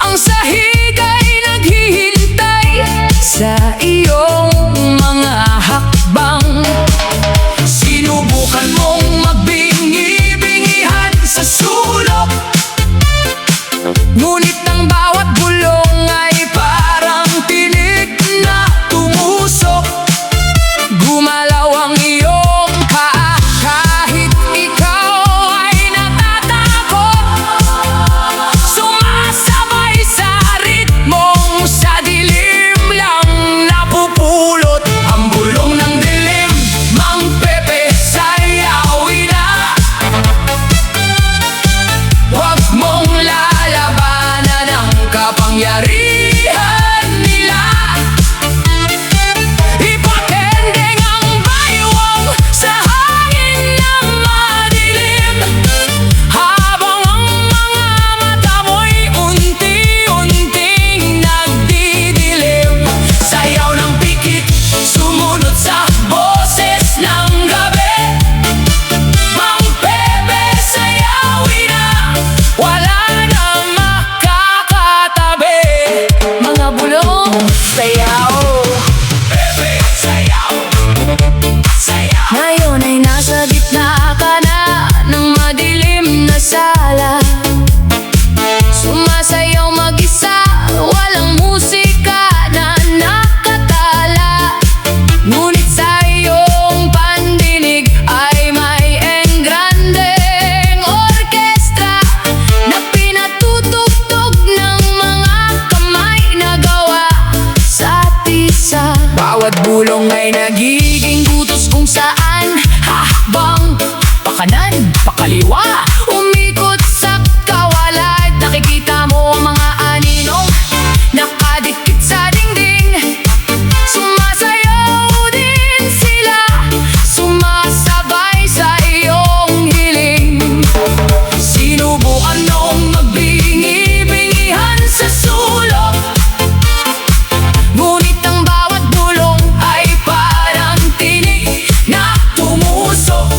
Ang sahig ay naghihintay sa iyong mga hakbang. Sinubukan mong magbingi-bingihan sa sulok, ngunit ang bawat bulong ay parang tinik na tumusok. Gumalaw ang iyong paa kahit ikaw ay natatakot, sumasabay sa ritmong sa dilim lang napupulot. Ang bulong ng dilim, Mang Pepe sayawin na, huwag mong lalabanan ang kapangyarihan nila. Ipakendeng ang baywang sa hangin na madilim, habang ang mga mata mo'y unti-unting nagdidilim. Sayaw ng pikit, sumunod sa boses ng gabi. Mang Pepe sayawin na, wala na makakatabi. Mga bulong, sayaw, Pepe sayaw, sayaw. Ngayon ay nasa gitna ka na ng madilim na sala, sumasayaw mag-isa, walang musika na nakatala. Ngunit sa iyong pandinig ay may engrandeng orkestra na pinatutugtog ng mga kamay na gawa sa tisa. Bawat bulong ay nagiging utos kung saan hahakbang, pakanan, pakaliwa, umikot sa kawalan. Nakikita mo ang mga aninong nakadikit sa dingding, sumasayaw din sila, sumasabay sa iyong hiling. Sinubukan nung magbingi-bingihan sa sulok, ngunit ang bawat bulong ay parang tinig na tumusok.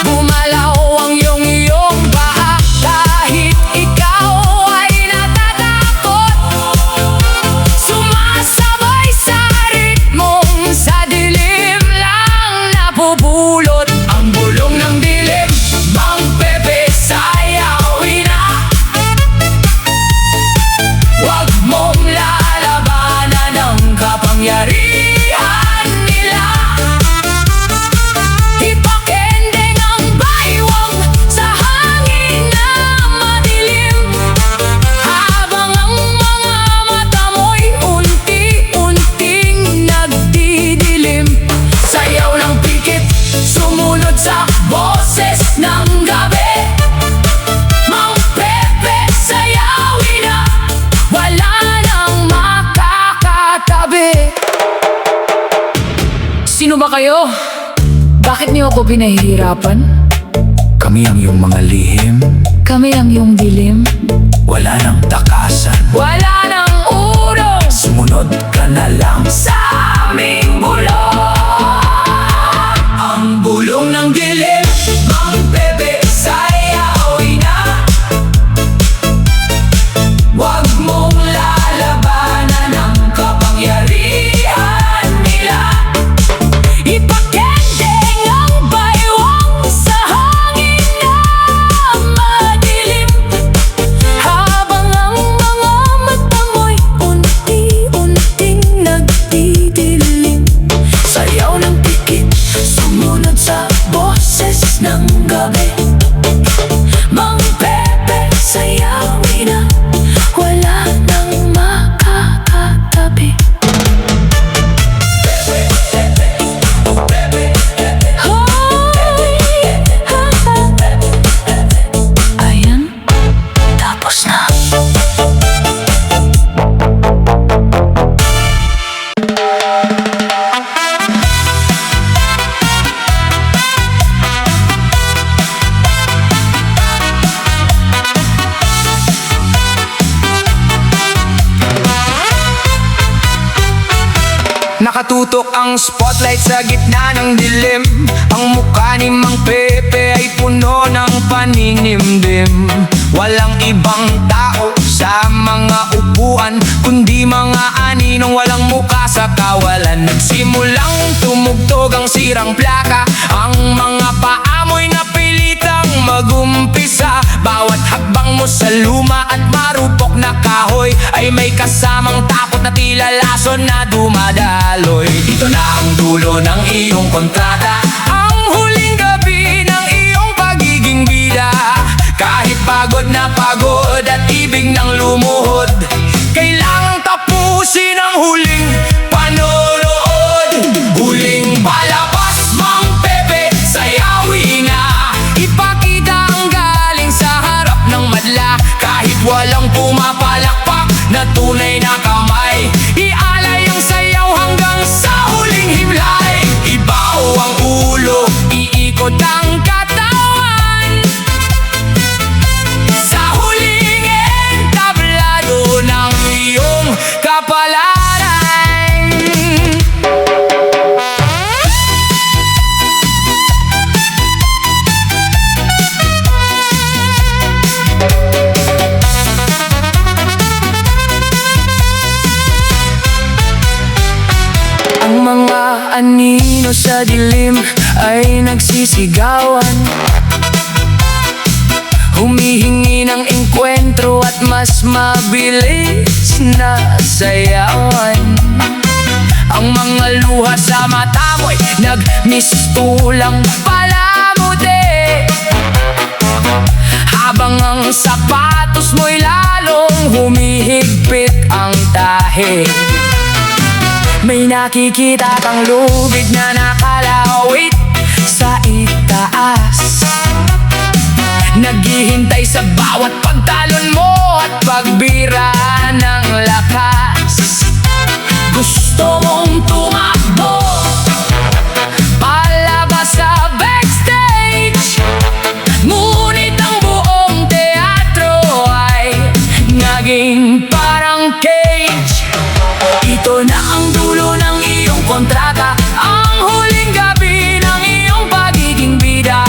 Gumalaw ang iyong Sino ba kayo? Bakit niyo ako pinahihirapan? Kami ang iyong mga lihim. Kami ang iyong dilim. Wala nang takasan. Wala nang urong. Sumunod ka na lang sa aming bulong. Ang bulong ng dilim, Mang Pepe, sayawin na. Huwag mong lalabanan ang kapangyarihan nila. Ipakendeng ang baywang sa hangin na madilim. Habang ang mga mata mo'y unti-unting nagdidilim. Sayaw ng pikit, sumunod sa boses ng gabi. Mang Pepe, sayawin na. Wala nang makakatabi. Ayan, tapos na. Nakatutok ang spotlight sa gitna ng dilim. Ang mukha ni Mang Pepe ay puno ng paninimdim. Walang ibang tao sa mga upuan, kundi mga aninong walang muka sa kawalan. Nagsimulang tumugtog ang sirang plaka. Ang mga paamoy napilitang magumpisa. Bawat hakbang mo sa luma at marupok na kahoy ay may kasamang takot na tila lason na dumadaloy. Ito na ang dulo ng iyong kontrata, ang huling gabi ng iyong pagiging bida. Kahit pagod na pagod at ibig nang lumuhod, kailangang tapusin ang huling panonood. Huling palabas, Mang Pepe, sayawin na. Ipakita ang galing sa harap ng madla. Kahit walang pumapalakpak na tunay na kamay, ialay ang sayaw hanggang sa huling himlay. Ibaw ang ulo, iikot ang katawan, sa huling entablado ng iyong kapalaran. Ang mga anino sa dilim ay nagsisigawan, humihingi ng engkwentro at mas mabilis na sayawan. Ang mga luha sa mata mo'y nagmistulang palamuti, habang ang sapatos mo'y lalong humihigpit ang tahi. May nakikita kang lubid na nakalawit sa itaas, naghihintay sa bawat pagtalon mo at pagbira ng lakas. Gusto mong tumakbo palabas sa backstage, ngunit ang buong teatro ay naging parang cage. Ito na ang dulo ng iyong kontrata, ang huling gabi ng iyong pagiging bida.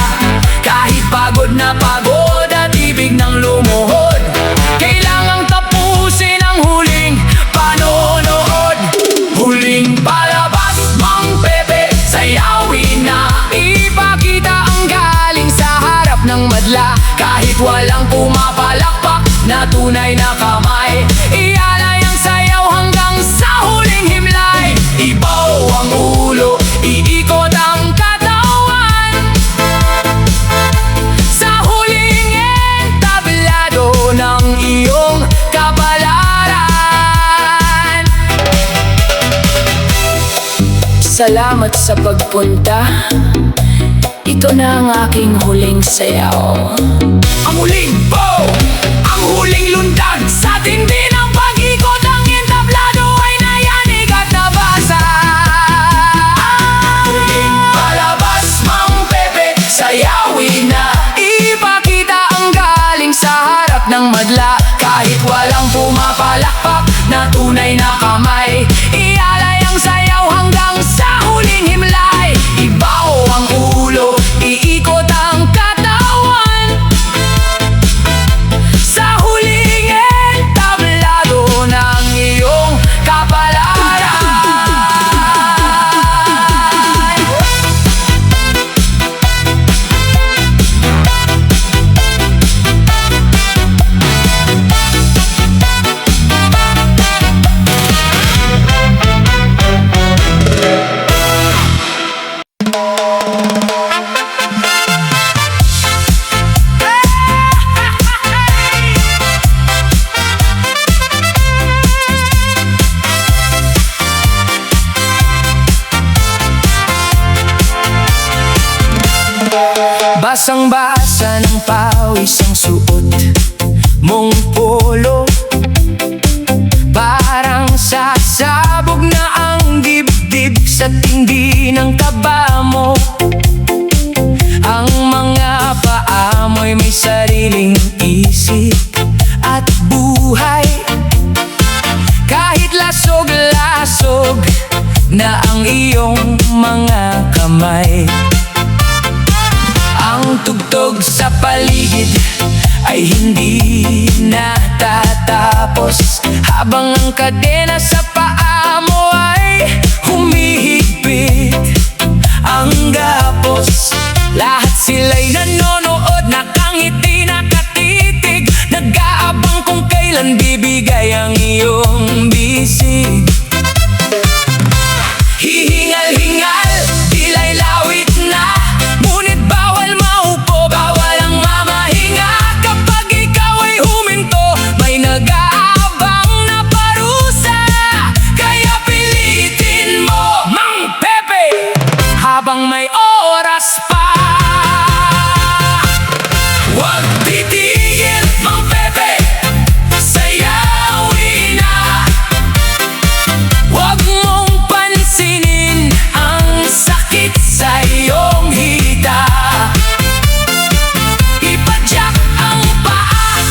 Kahit pagod na pagod at ibig nang lumuhod, kailangang tapusin ang huling panonood. Huling palabas, Mang Pepe, sayawin na. Ipakita ang galing sa harap ng madla. Kahit walang pumapalakpak na tunay na kamay, ialay ang sayaw hanggang sa huling himlay. Ibaw ang ulo, iikot ang katawan, sa huling entablado ng iyong kapalaran. Salamat sa pagpunta. Ito na ang aking huling sayaw. Ang huling bow, ang huling lundag sa tindi ng pag-ikot. Ang entablado ay nayanig at nabasa. tanging himlay. Ibaw ang ulo, iikot ang katawan. Sa huling entablado ng iyong kapalaran. Basang-basa ng pawis ang suot mong polo. Parang sasabog na ang dibdib sa tindi ng kaba mo. Ang mga paa mo'y may sariling isip at buhay. Kahit lasog-lasog na ang iyong mga kamay. Ang tugtog sa paligid ay hindi natatapos, habang ang kadena sa paa mo ay humihigpit ang gapos. Lahat sila'y nanonood, nakangiti, nakatitig, nag-aabang kung kailan bibigay ang iyong bisig. Hihingal-hingal, tila'y lawit na, ngunit bawal maupo, bawal ang mamahinga. Kapag ikaw ay huminto, may nag-aabang na parusa. Kaya pilitin mo, Mang Pepe, habang may oras pa. Huwag titigil, Mang Pepe, sayawin na. Huwag mong pansinin ang sakit sa iyong hita. Ipadyak ang paa,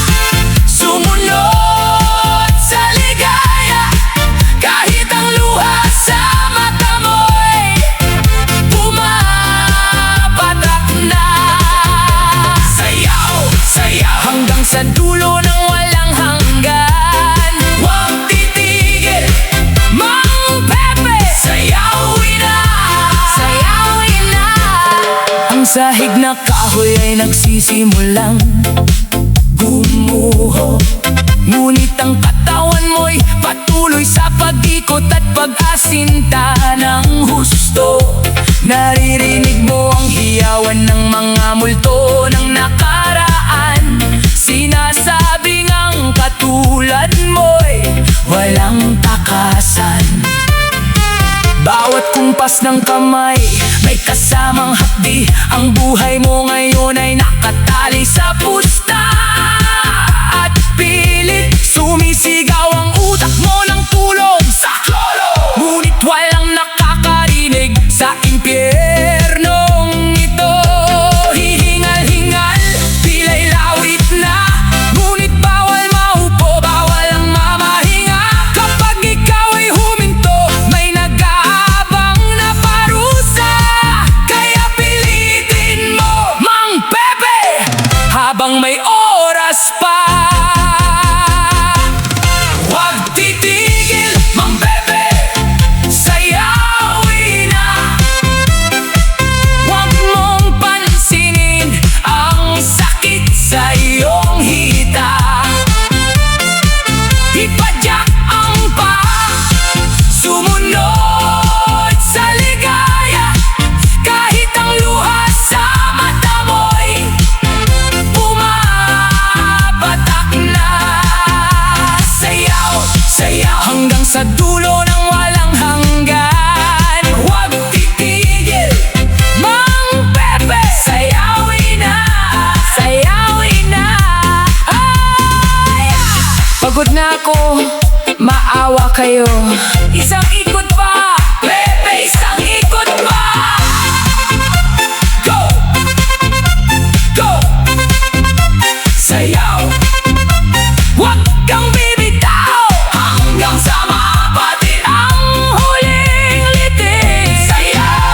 sumunod sa ligaya. Kahit ang luha sa mata mo'y pumapatak na. Sayaw, sayaw, hanggang sa dulo ng walang hanggan. Huwag titigil, Mang Pepe, sayawin na, sayawin na. Ang sahig na kahoy ay nagsisimulang gumuho, ngunit ang katawan mo'y patuloy sa pag-ikot at pag-asinta ng husto. Naririnig mo ang hiyawan ng mga multo ng nakaraan. Sinasabing ang katulad mo'y walang takasan. Bawat kumpas ng kamay may kasamang hapdi. Ang buhay mo ngayon ay nakatali sa pusta at pilit. Sumisigaw ang utak mo ng tulong sa klolo, ngunit walang nakakarinig sa impyernong ito. Hihingal-hingal, tila'y lawit na, ngunit bawal maupo, bawal ang mamahinga. Kapag ikaw ay huminto, may nag-aabang na parusa. Kaya pilitin mo, Mang Pepe, habang may oras pa. Huwag titigil, Mang Pepe, sayawin na. Huwag mong pansinin ang sakit sa iyong hita. Ipadyak ang paa, sumunod sa ligaya. Kahit ang luha sa mata mo'y pumapatak na. Sayaw, sayaw, hanggang sa dulo ng walang hanggan. Huwag titigil, Mang Pepe, sayawin na, sayawin na. Ay! Pagod na ako, maawa kayo. Isang ikot pa, Pepe, isang ikot pa. Go! Go! Sayaw, huwag kang bibitaw hanggang sa mapatin ang huling litik. Sayaw,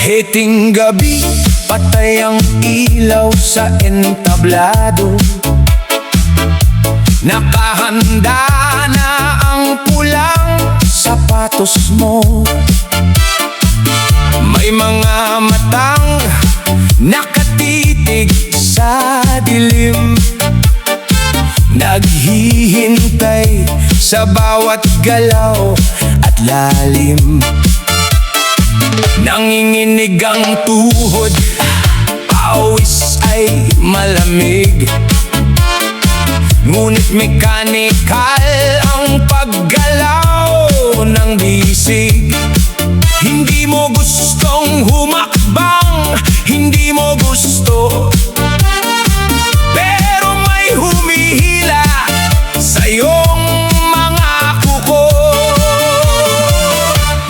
Heting gabi, patay ang ilaw sa entablado. Nakahanda na ang pulang sapatos mo. May mga matang nakatitig sa dilim, naghihintay sa bawat galaw at lalim. Nanginginig ang tuhod, pawis ay malamig, ngunit mekanikal ang paggalaw ng bisig. Hindi mo gustong humakbang, hindi mo gusto, pero may humihila sa iyong mga kuko.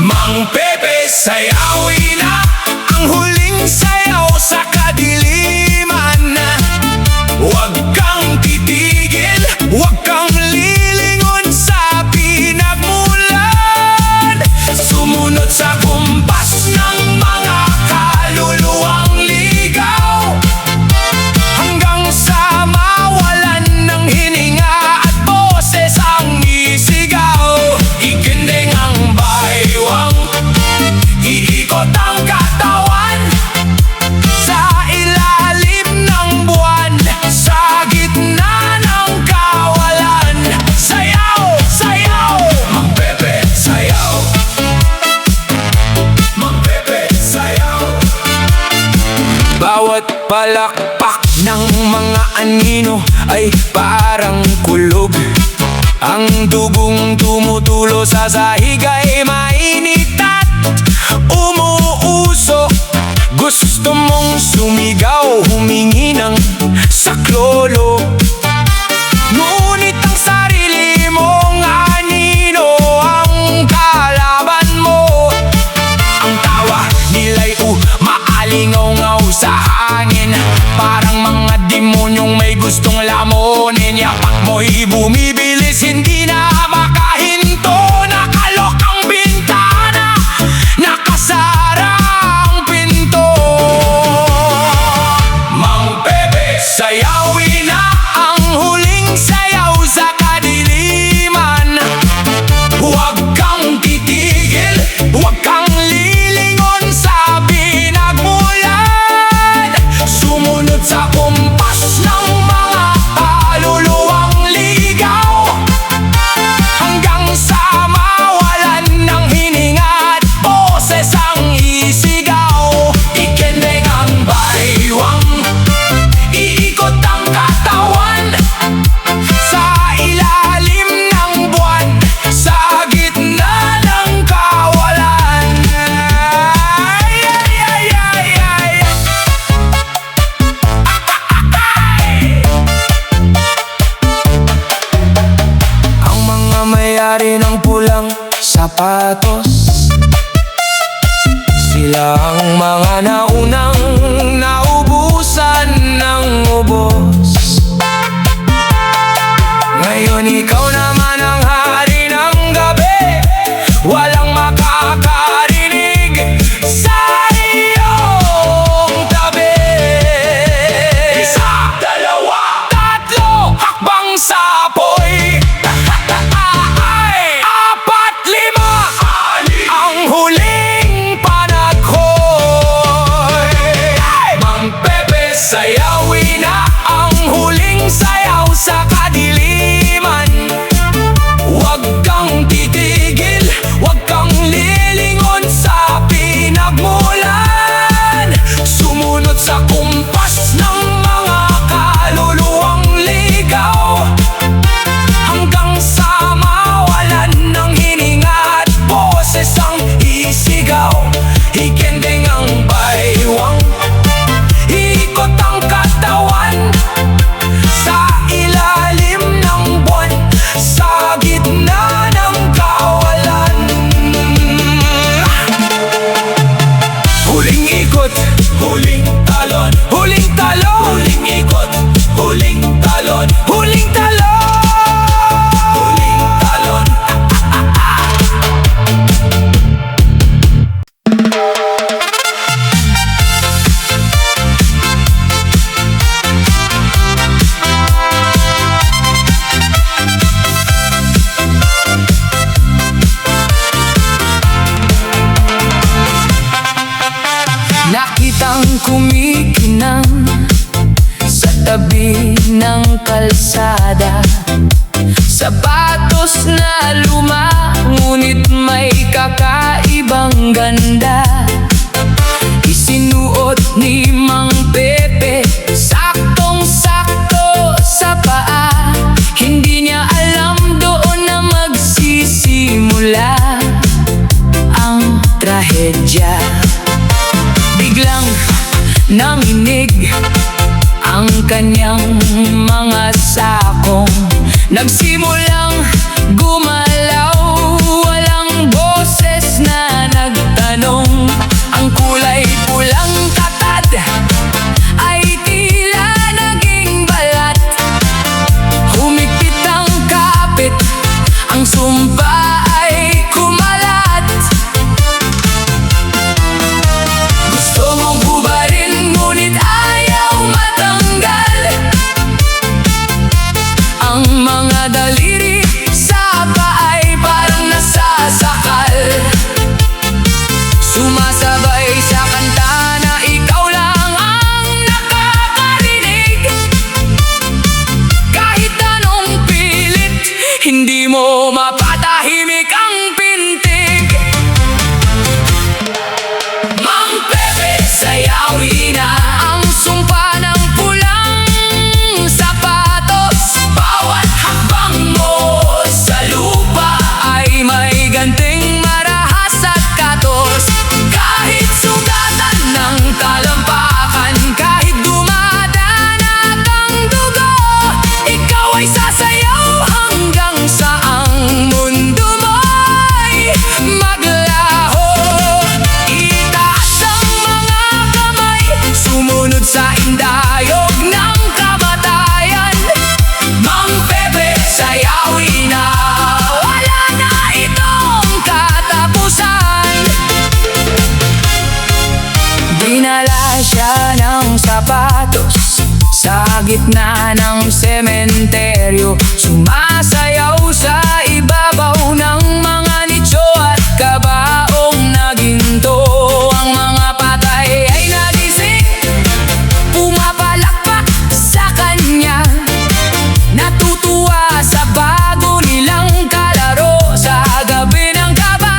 Mang Pepe, sayawin na ang huling sayaw sa kadiliman. Huwag kang titigil, huwag kang lilingon sa pinagmulan. Sumunod sa kumpas ng mga kaluluwang ligaw, hanggang sa mawalan ng hininga at boses ang isigaw. Iginding ang baywang, iikot ang katawan sa ilalim ng buwan, sa gitna ng kawalan. Sayaw, sayaw, Mang Pepe, sayaw. Mang Pepe, sayaw. Bawat palakpak ng mga anino ay parang kulog. Ang dugong tumutulo sa sahig ay mainit at umuusok. Gusto mong sumigaw, humingi ng saklolo, ngunit ang sarili mong anino ang kalaban mo. Ang tawa nila'y maalingaw-ngaw sa hangin, parang mga demonyong may gustong lamunin. Yapak mo'y bumibilis, hindi na makahinto. Nakalok ang bintana, nakasara ang pinto. Mang Pepe, sayawin na ang huling sayaw sa kadiliman. Huwag kang titigil, huwag kang lilingon sa pinagmulan. Sumunod sa kumpas ng mga kaluluwang ligaw, hanggang sa mawalan ng hininga at boses ang isigaw. Ikendeng ang baywang, iikot ang katawan sa ilalim ng buwan, sa gitna ng kawalan. Ay, ay, ay, ay, ay. Ang mga may-ari ng pulang sapatos, sila ang mga naunang naubusan ng ubos. Ngayon ikaw naman ang hari ng gabi, walang makakarinig sa iyong tabi. Isa, dalawa, tatlo, hakbang sa apoy. Apat, lima, ang huling panaghoy. Mang Pepe, sayawin na ang huling sayaw sa kadiliman. Huwag kang titigil, huwag kang lilingon sa pinagmulan. Sumunod sa kumpas ng mga kaluluwang ligaw, hanggang sa mawalan ng hininga at boses ang isigaw. Ikendeng ang baywang, iikot ang katawan sa ilalim ng buwan, sa gitna ng kawalan. Huling ikot, huling talon, huling talon, huling ikot, huling talon, huling talon, huling talon. isang kumikinang sa tabi ng kalsada. Sapatos na luma, ngunit may kakaibang ganda. Isinuot ni Mang Pepe, saktong-sakto sa paa. Hindi niya alam doon na magsisimula ang trahedya. Biglang nanginig ang kanyang mga sakong, nagsimulang gumalaw. Walang boses na nagtanong. Ang kulay pulang tatad ay tila naging balat. Humigpit ang kapit, ang sumpa ay kumalat. Gusto mong hubarin ngunit ayaw matanggal. Ang mga daliri sa paa ay parang nasasakal. Sumasabay sa kanta na ikaw lang ang nakakarinig. Kahit anong pilit, hindi mo mapatahimik ang pintig. Mang Pepe, sayawin na ang sumpa ng pulang sapatos. Bawat hakbang mo sa lupa ay may ganting marahas at katos. Kahit sugatan ng talampakan, kahit dumadanat ang dugo, ikaw ay sasayaw hanggang sa ang mundo mo'y maglaho. Itaas ang mga kamay, sumunod sa indayog ng kamatayan. Mang Pepe, sayawin na, wala na itong katapusan. Dinala siya ng sapatos sa gitna ng sementeryo. Sumasayaw sa ibabaw ng mga nicho at kabaong na ginto. Ang mga patay ay nagising, pumapalakpak sa kanya. Natutuwa sa bago nilang kalaro sa gabi ng kaba.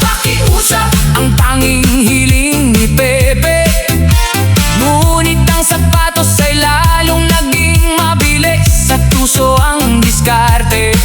Pakiusap ang tanging hiling ni Pepe. Ngunit ang sapatos ay lalong naging mabilis. Sa tuso ang diskarte.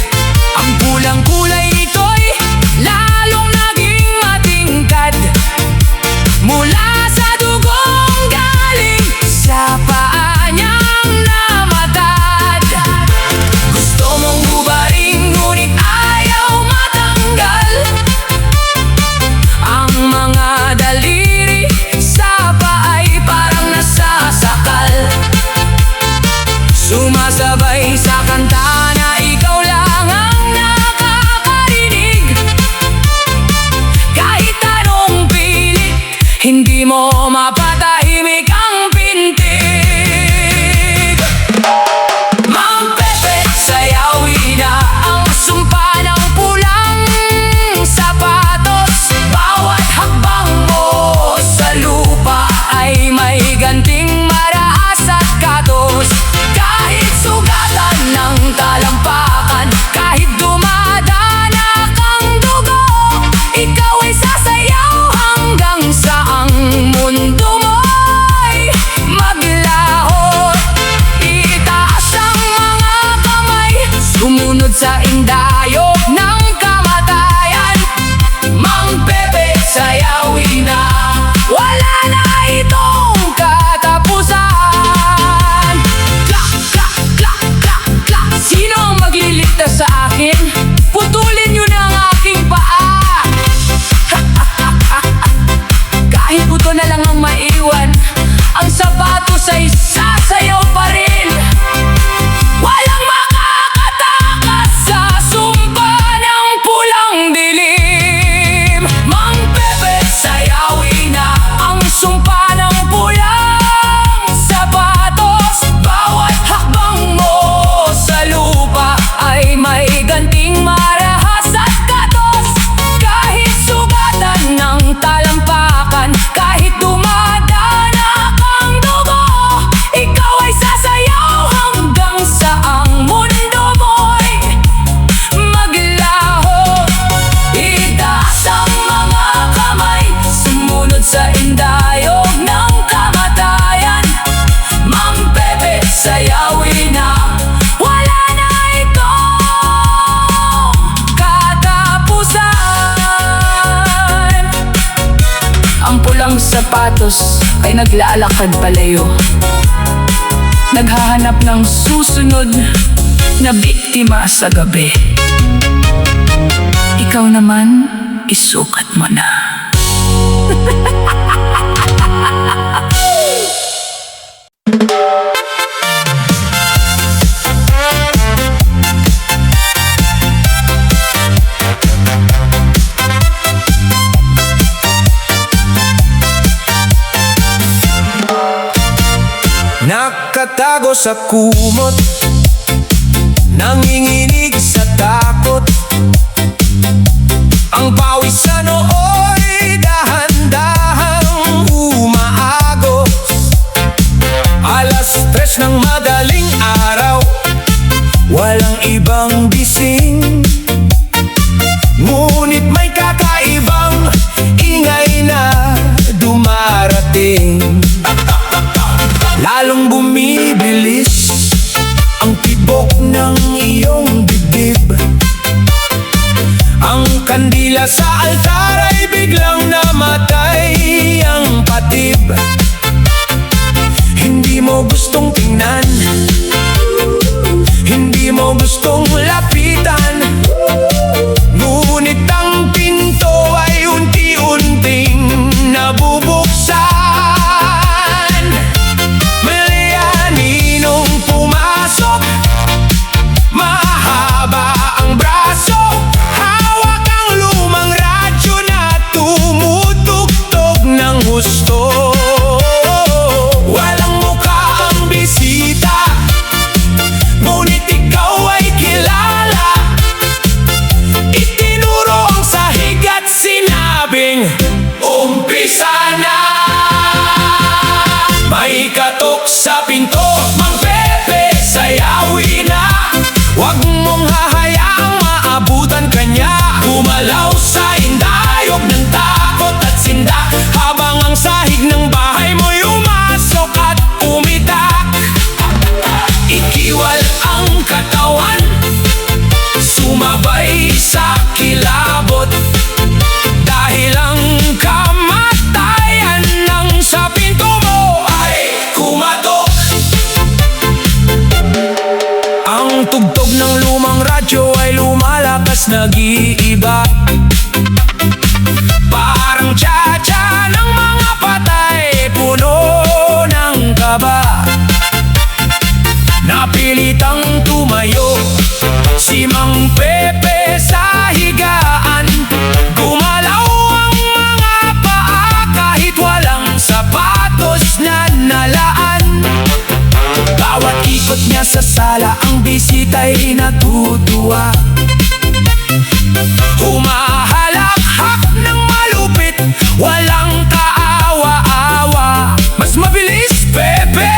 sapatos ay naglalakad palayo, naghahanap ng susunod na biktima sa gabi. Ikaw naman, isukat mo na. Nakatago sa kumot, nanginginig sa takot. Ang pawis sa nooy dahan-dahang umaagos. Alas 3 ng madaling araw, walang ibang bising, ngunit may kakaibang ingay na dumarating. Lalong bumibilis ang tibok ng iyong dibdib. Ang kandila sa altar ay biglang namatay ang patib. Hindi mo gustong tingnan, hindi mo gustong lapitan, ngunit ang pinto ay unti-unting nabubuksan. Umpisa na! May katok sa pinto, Mang Pepe, sayawin na. Huwag mong hahayaang maabutan ka niya. Gumalaw sa indayog ng takot at sindak, habang ang sahig ng bahay mo'y umasok at umitak. Ikiwal ang katawan, sumabay sa kilabot, dahil ang kamatayan ng sa pinto mo ay kumatok. Ang tugtog ng lumang radyo ay lumalakas, nag-iiba, parang tsa-tsa ng mga patay, puno ng kaba. Napilitang tumayo si Mang Pepe sa higaan. Gumalaw ang mga paa kahit walang sapatos na nalaan. Bawat ikot niya sa sala, ang bisita'y natutuwa. Humahalakhak ng malupit, walang kaawa-awa. Mas mabilis, Pepe,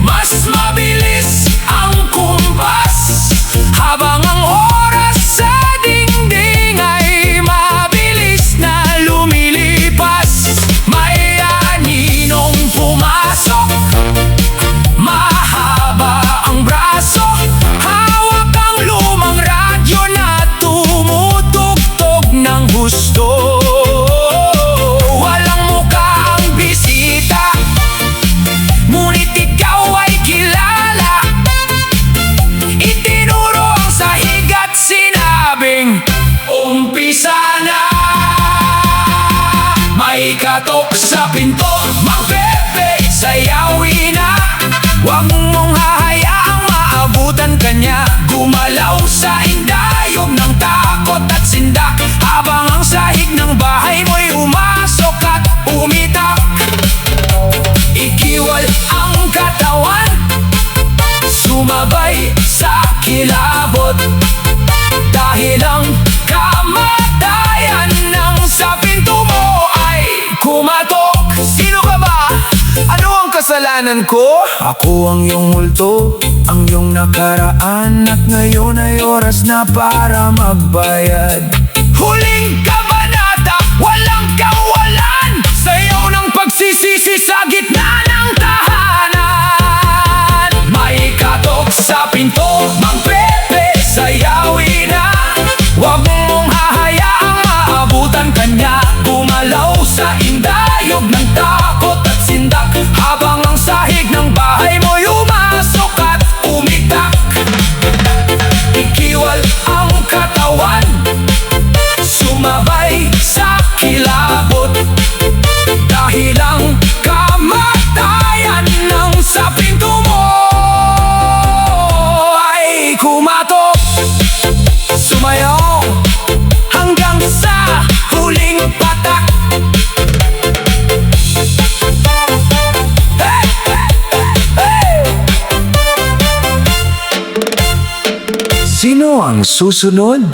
mas mabilis ang kumpas, habang ang oras sa dingding ay mabilis na lumilipas. May aninong pumasok, mahaba ang braso, hawak ang lumang radyo na tumutugtog ng husto. Walang mukha ang bisita, ngunit ikaw ay kilala. Itinuro ang sahig at sinabing, umpisa na! May katok sa pinto, Mang Pepe, sayawin na. Huwag mong hahayaang maabutan ka niya. Gumalaw sa indayog ng takot at sindak, habang ang sahig ng bahay mo'y umasok at umitak. Ikiwal ang katawan, sumabay sa kilabot, dahil ang kamatayan ng sa pinto mo ay kumatok. Sino ka ba? Ano ang kasalanan ko? Ako ang iyong multo, ang iyong nakaraan, at ngayon ay oras na para magbayad. Huling kabanata, walang kawalan, sayaw ng pagsisisi sa gitna ng tahanan. May katok sa pinto, Mang Pepe, sayawin na. Huwag mong hahayaang maabutan ka niya. Gumalaw sa indayog ng takot ang susunod?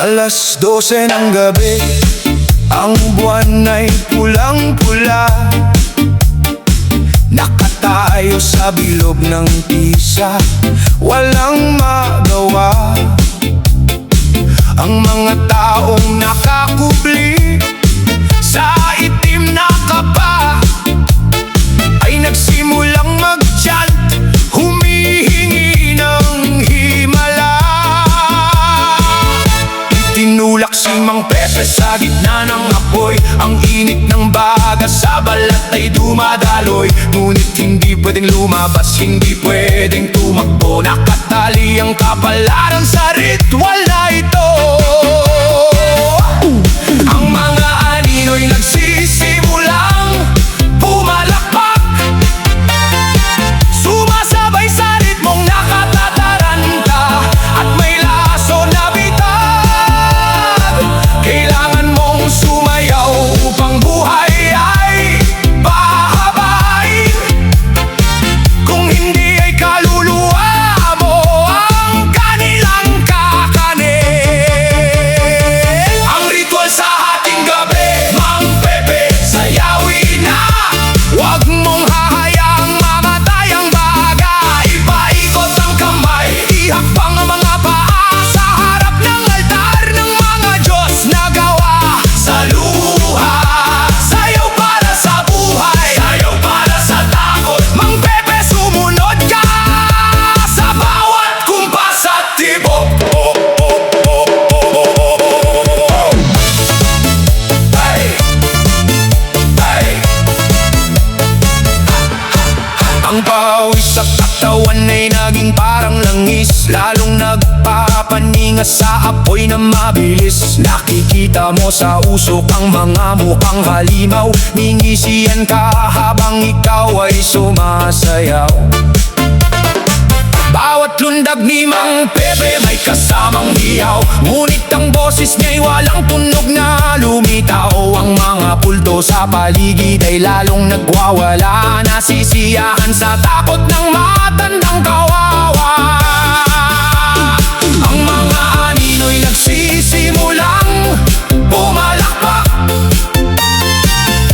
Alas 12 ng gabi, ang buwan ay pulang-pula. Nakatayo sa bilog ng tisa, walang magawa. Ang mga taong nakakubli sa itim na kapa ay nagsimulang mag-chant, humihingi ng himala. Tinulak si Mang Pepe sa gitna ng apoy. Ang init ng baga sa balat ay dumadaloy. Ngunit hindi pwedeng lumabas, hindi pwedeng tumakbo. Nakatali ang kapalaran sa ritual na ito. Ang mga anino'y nagsisimulang pumalakpak, sumasabay sa ritmong nakatataranta at may laso na bitag. Kailangan mong sumayaw upang buhay ay pahabain. Kung hindi ay kaluluwa mo ang kanilang kakanin. Ang ritual sa ating gabi, Mang Pepe, sayawin na. Huwag mong hahayaang mamatay ang baga. Ipaikot ang kamay, ihakbang ang mga paa sa harap ng altar ng mga Diyos na gawa sa luha. Sayaw para sa buhay, sayaw para sa takot. Mang Pepe, sumunod ka sa bawat kumpas at tibok. Hey! Hey! Ang pawis sa katawan ay naging parang langis, lalong nagpapaninga sa apoy na mabilis. Nakikita mo sa usok ang mga mukhang halimaw, ningisian ka habang ikaw ay sumasayaw. Bawat lundag ni Mang Pepe may kasamang hiyaw, ngunit ang boses niya'y walang tunog na lumitaw. Ang mga pulto sa paligid ay lalong nagwawala, nasisiyahan sa takot ng matandang kawawa. Ang mga anino'y nagsisimulang pumalakpak,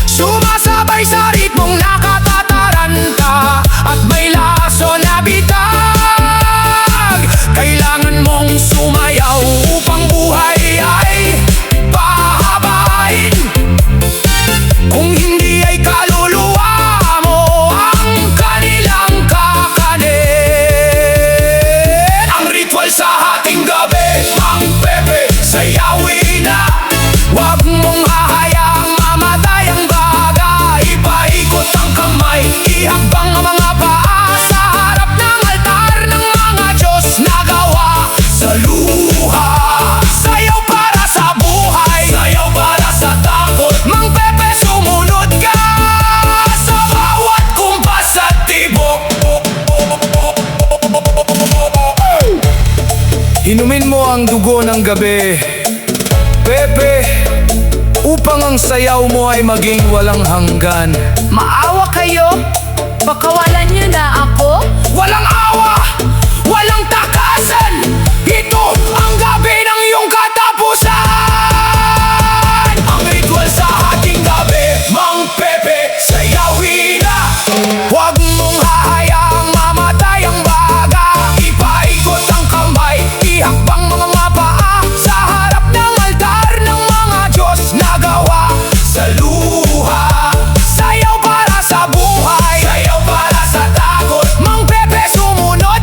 sumasabay sa ritmong nakatataranta at may laso na bitag. Kailangan mong sumayaw upang buhay ay pahabain. Kung hindi ay kaluluwa mo ang kanilang kakanin. Ang ritual sa ating gabi, Mang Pepe, sayawin na. Huwag mong hahayaang mamatay ang baga. Ipaikot ang kamay, ihakbang ang mga paa sa harap ng altar ng mga Diyos na gawa sa luha. Sayaw para sa buhay, sayaw para sa takot. Mang Pepe, sumunod ka sa bawat kumpas at tibok. Inumin mo ang dugo ng gabi, Pepe, upang ang sayaw mo ay maging walang hanggan. Maawa kayo? Pakawalan niyo na ako? Walang awa, walang takasan. Ito ang gabi ng iyong katapusan. Ang ritual sa ating gabi, Mang Pepe, sayawin na. Huwag mong hahayaang mamatay ang baga. Ipaikot ang kamay, ihakbang mga paa sa harap ng altar ng mga Diyos na gawa sa luha. Sayaw para sa buhay, sayaw para sa takot. Mang Pepe, sumunod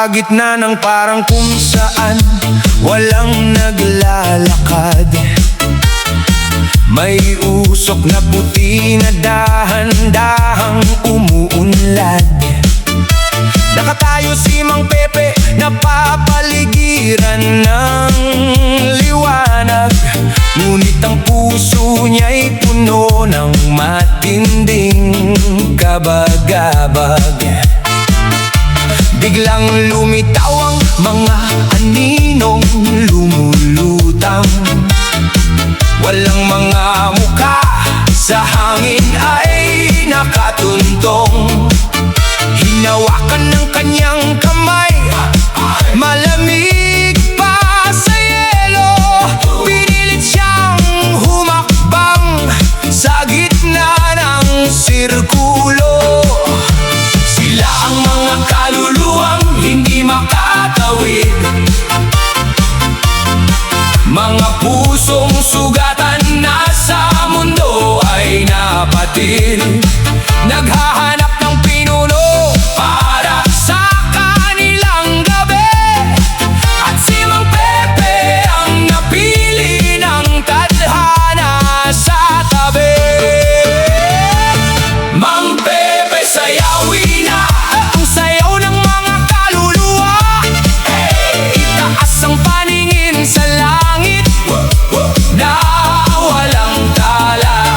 Sa gitna ng parang kung saan walang naglalakad, may usok na puti na dahan-dahang umuunlad. Nakatayo si Mang Pepe, napapaligiran ng liwanag, ngunit ang puso niya'y puno ng matinding kabag-abag. Biglang lumitaw ang mga aninong lumulutang, walang mga muka, sa hangin ay nakatuntong. Hinawakan ng kanyang kamay, malamig pa sa yelo. Pinilit siyang humakbang sa gitna ng sirkulo. Sila ang mga kaluluwang hindi makatawid, mga pusong sugatan na sa mundo ay napatid. Naghahanap ng pinuno para sa kanilang gabi, at si Mang Pepe ang napili ng tadhana sa tabi. Mang Pepe, sayawin na ang sayaw ng mga kaluluwa. Itaas ang paningin sa langit na walang tala,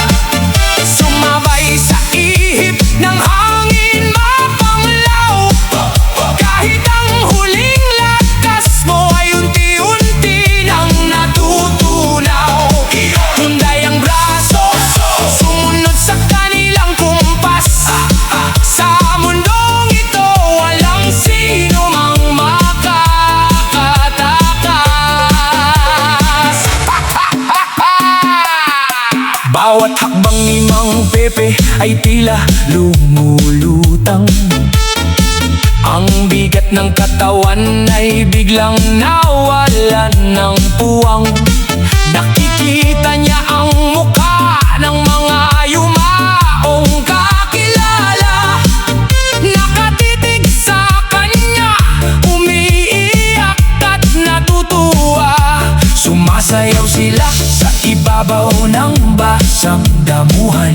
sumabay sa ihip ng hangin mapanglaw. Kahit ang huling lakas mo ay unti-unti nang natutunaw. Hunday ang braso, sumunod sa kanilang kumpas. Sa mundong ito walang sino mang makakatakas. Bawat hakbang ni Mang Pepe ay tila lumulutang, ang bigat ng katawan ay biglang nawalan ng puwang. Nakikita niya ang mukha ng mga yumaong kakilala, nakatitig sa kanya, umiiyak at natutuwa. Sumasayaw sila sa ibabaw ng basang damuhan,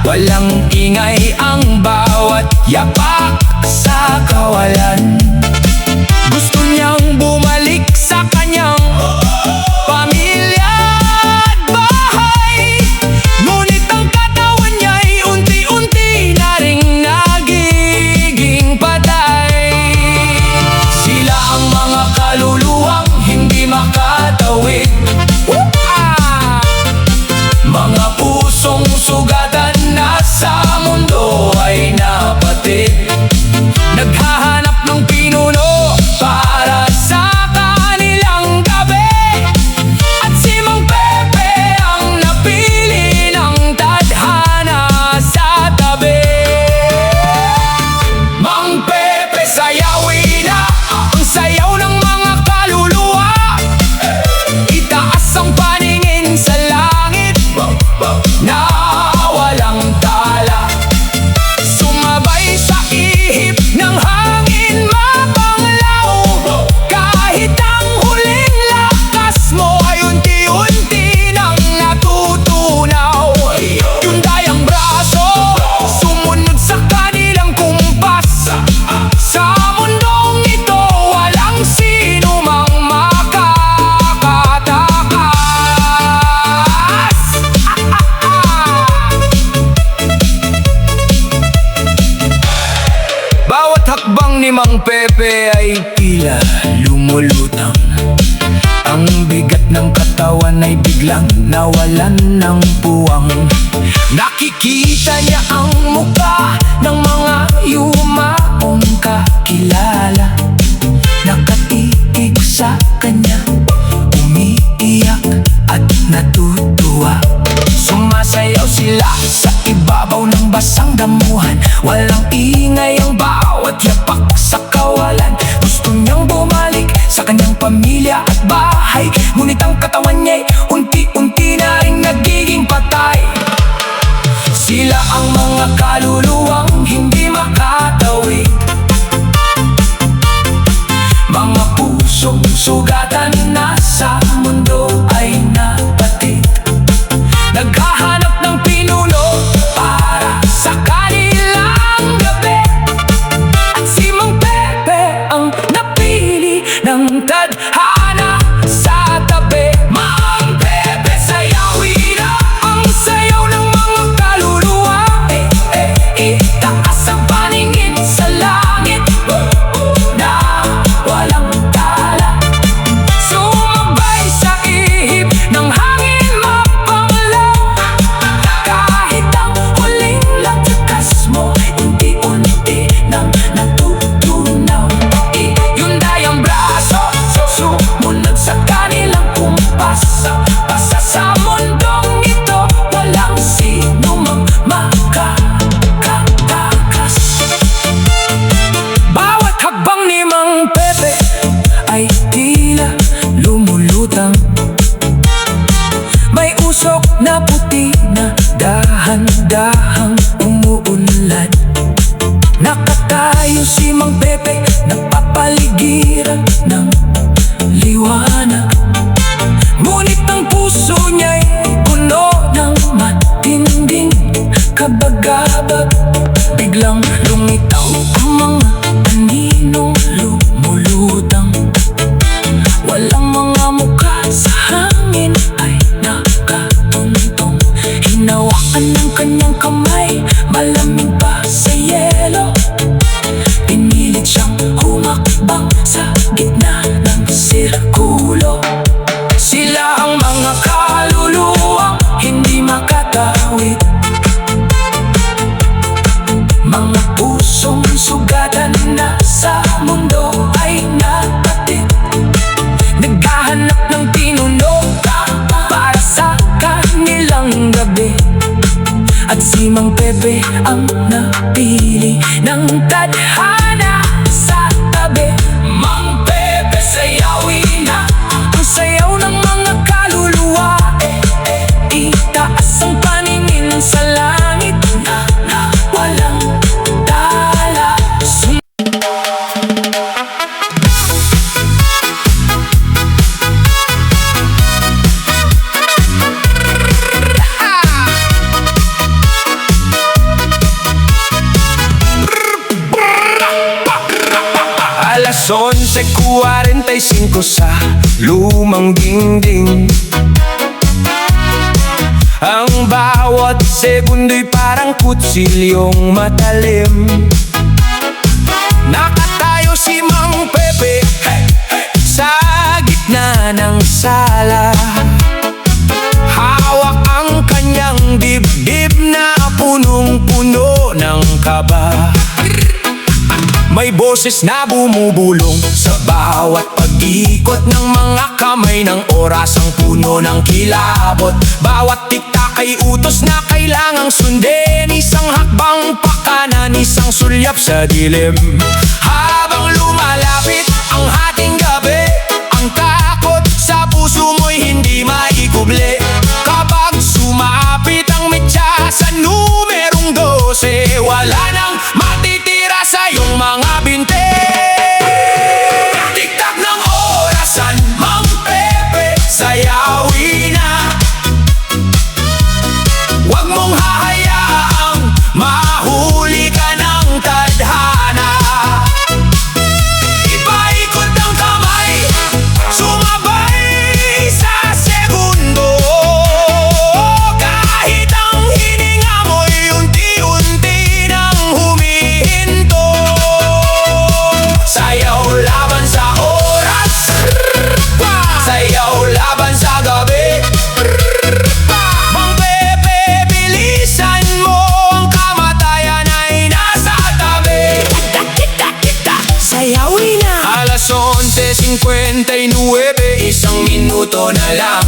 walang ingay ang bawat yapak sa kawalan. Gusto niyang bumalik sa kanyang pamilya at bahay, ngunit ang katawan niya'y unti-unti na ring nagiging patay. Sila ang mga kaluluwang hindi makatawid, mga pusong sugatan na sa mundo ay napatid. Naghahanap ng pinuno para sa kanilang gabi, at si Mang Pepe ang napili ng tadhana sa tabi. Mang Pepe, sayawin na ang sayaw ng mga kaluluwa. Itaas ang paningin sa langit na walang tala, sumabay sa ihip ng hangin mapanglaw. Kahit ang huling lakas mo ay unti-unti nang natutunaw. Yunday ang braso, sumunod sa kanilang kumpas. Sa mundong ito walang sino mang makakatakas. Bawat hakbang ni Mang Pepe ay tila lumulutang, ang bigat ng katawan ay biglang nawalan ng puwang. Nakikita niya ang mukha ng mga yumaong kakilala, nakatitig sa kanya, umiiyak at natutuwa. Sumasayaw sila sa ibabaw ng basang damuhan, walang ingay ang bawat yapak sa kawalan. Gusto niyang bumalik sa kanyang pamilya at bahay, ngunit ang katawan niya'y unti-unti na rin nagiging patay. Sila ang mga kaluluwang hindi makatawid, na puti na dahan-dahang umuunlad. Nakatayo si Mang Pepe, napapaligiran ng liwanag. Ngunit ang puso niya'y puno ng matinding kabagabag. Biglang lumitaw ang mga anino, lumulutang. Walang mga mukha sa hangin ay nakatuntong. Hinawakan ng kanyang kamay, malamig pa sa yelo. Pinilit siyang humakbang sa gitna ng sirkulo. Sila ang mga kaluluwang hindi makatawid, mga pusong sugatan na sa mundo ay napatid. Naghahanap ng pinuno para sa kanilang gabi, at si Mang Pepe ang napili ng tadhana sa tabi. Mang Pepe, sayawin na ang sayaw ng mga kaluluwa. Itaas ang paningin sa langit na walang tala. Alas 11:45 sa lumang dingding. Ang bawat segundo'y parang kutsilyong matalim. Nakatayo si Mang Pepe sa gitna ng sala. Hawak ang kanyang dibdib na punong-puno ng kaba. May boses na bumubulong sa bawat pag-ikot ng mga kamay ng oras, ang puno ng kilabot. Bawat tiktak ay utos na kailangang sundin. Isang hakbang pakanan, isang sulyap sa dilim. Habang lumalapit ang hating gabi, ang takot sa puso mo'y hindi maikubli. Kapag sumapit ang mitya sa numerong 12, wala nang matitira sa iyong mga binte. Tiktak ng orasan, Mang Pepe, sayawin na. Huwag mong hahayaang mahuli ka ng tadhana. Ipaikot ang kamay, sumabay sa segundo. Kahit ang hininga mo'y unti-unti nang humihinto. Sayaw laban sa oras, sayaw laban sa gabi. Mang Pepe, bilisan mo, ang kamatayan ay nasa tabi. Sayawin na. Alas 11:59, isang minuto na lang.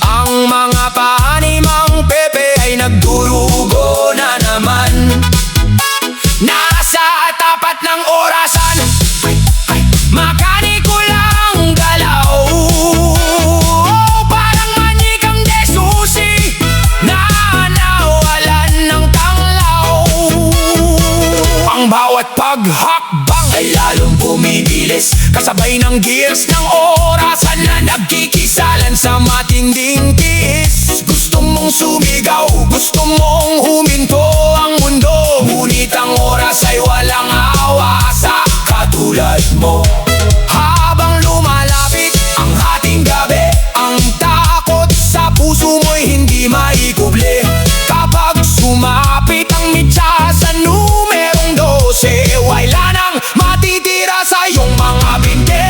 Ang mga paa ni Mang Pepe ay nagdurugo na naman. Nasa tapat ng orasan, makaniko lang galaw. Parang manikang desusi na nawalan ng tanglaw. Ang bawat paghakbang ay lalong bumibilis, kasabay ng gears ng orasan na nagkikisalan sa matinding tiis. Gusto mong sumigaw, gusto mong huminto ang mundo, ngunit ang oras ay walang awa sa katulad mo. Habang lumalapit ang hating gabi, ang takot sa puso mo'y hindi maikubli. Kapag sumapit ang mitya sa numerong 12, wala nang matitira sa iyong mga binte.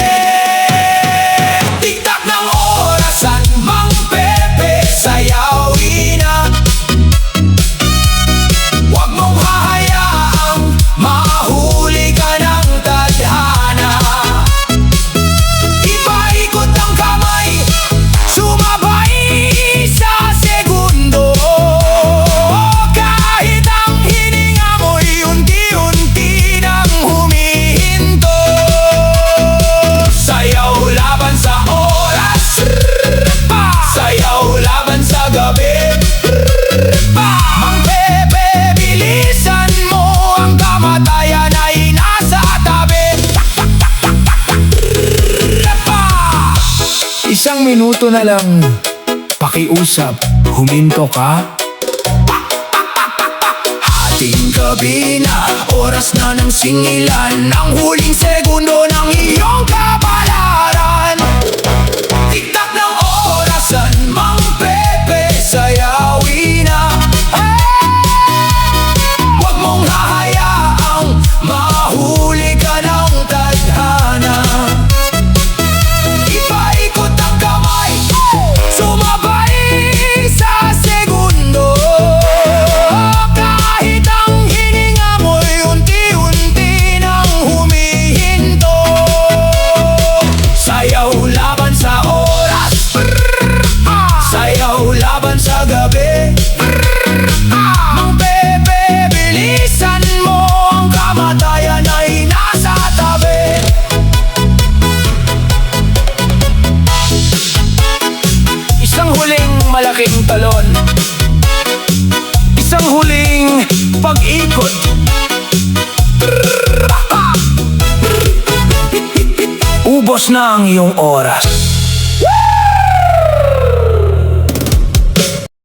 Tiktak ng orasan, Mang Pepe, sayawin na. Huwag mong hahayaang mahuli ka ng tadhana. Ipaikot ang kamay, sumabay sa segundo. minuto na lang. Pakiusap, huminto ka. Hating gabi na, oras na ng singilan, ang huling segundo ng iyong kapalaran. Tiktak ng orasan, Mang Pepe, sayawin na. Huwag mong hahayaang mahuli ka ng tadhana. Ipaikot ang kamay, sumabay sa segundo. Kahit ang hininga mo'y unti-unti nang humihinto. Sayaw laban sa oras, sayaw laban sa gabi. Mang Pepe, bilisan mo, ang kamatayan ay nasa tabi. Isang huling malaking talon, isang huling pag-ikot. Ubos na ang iyong oras.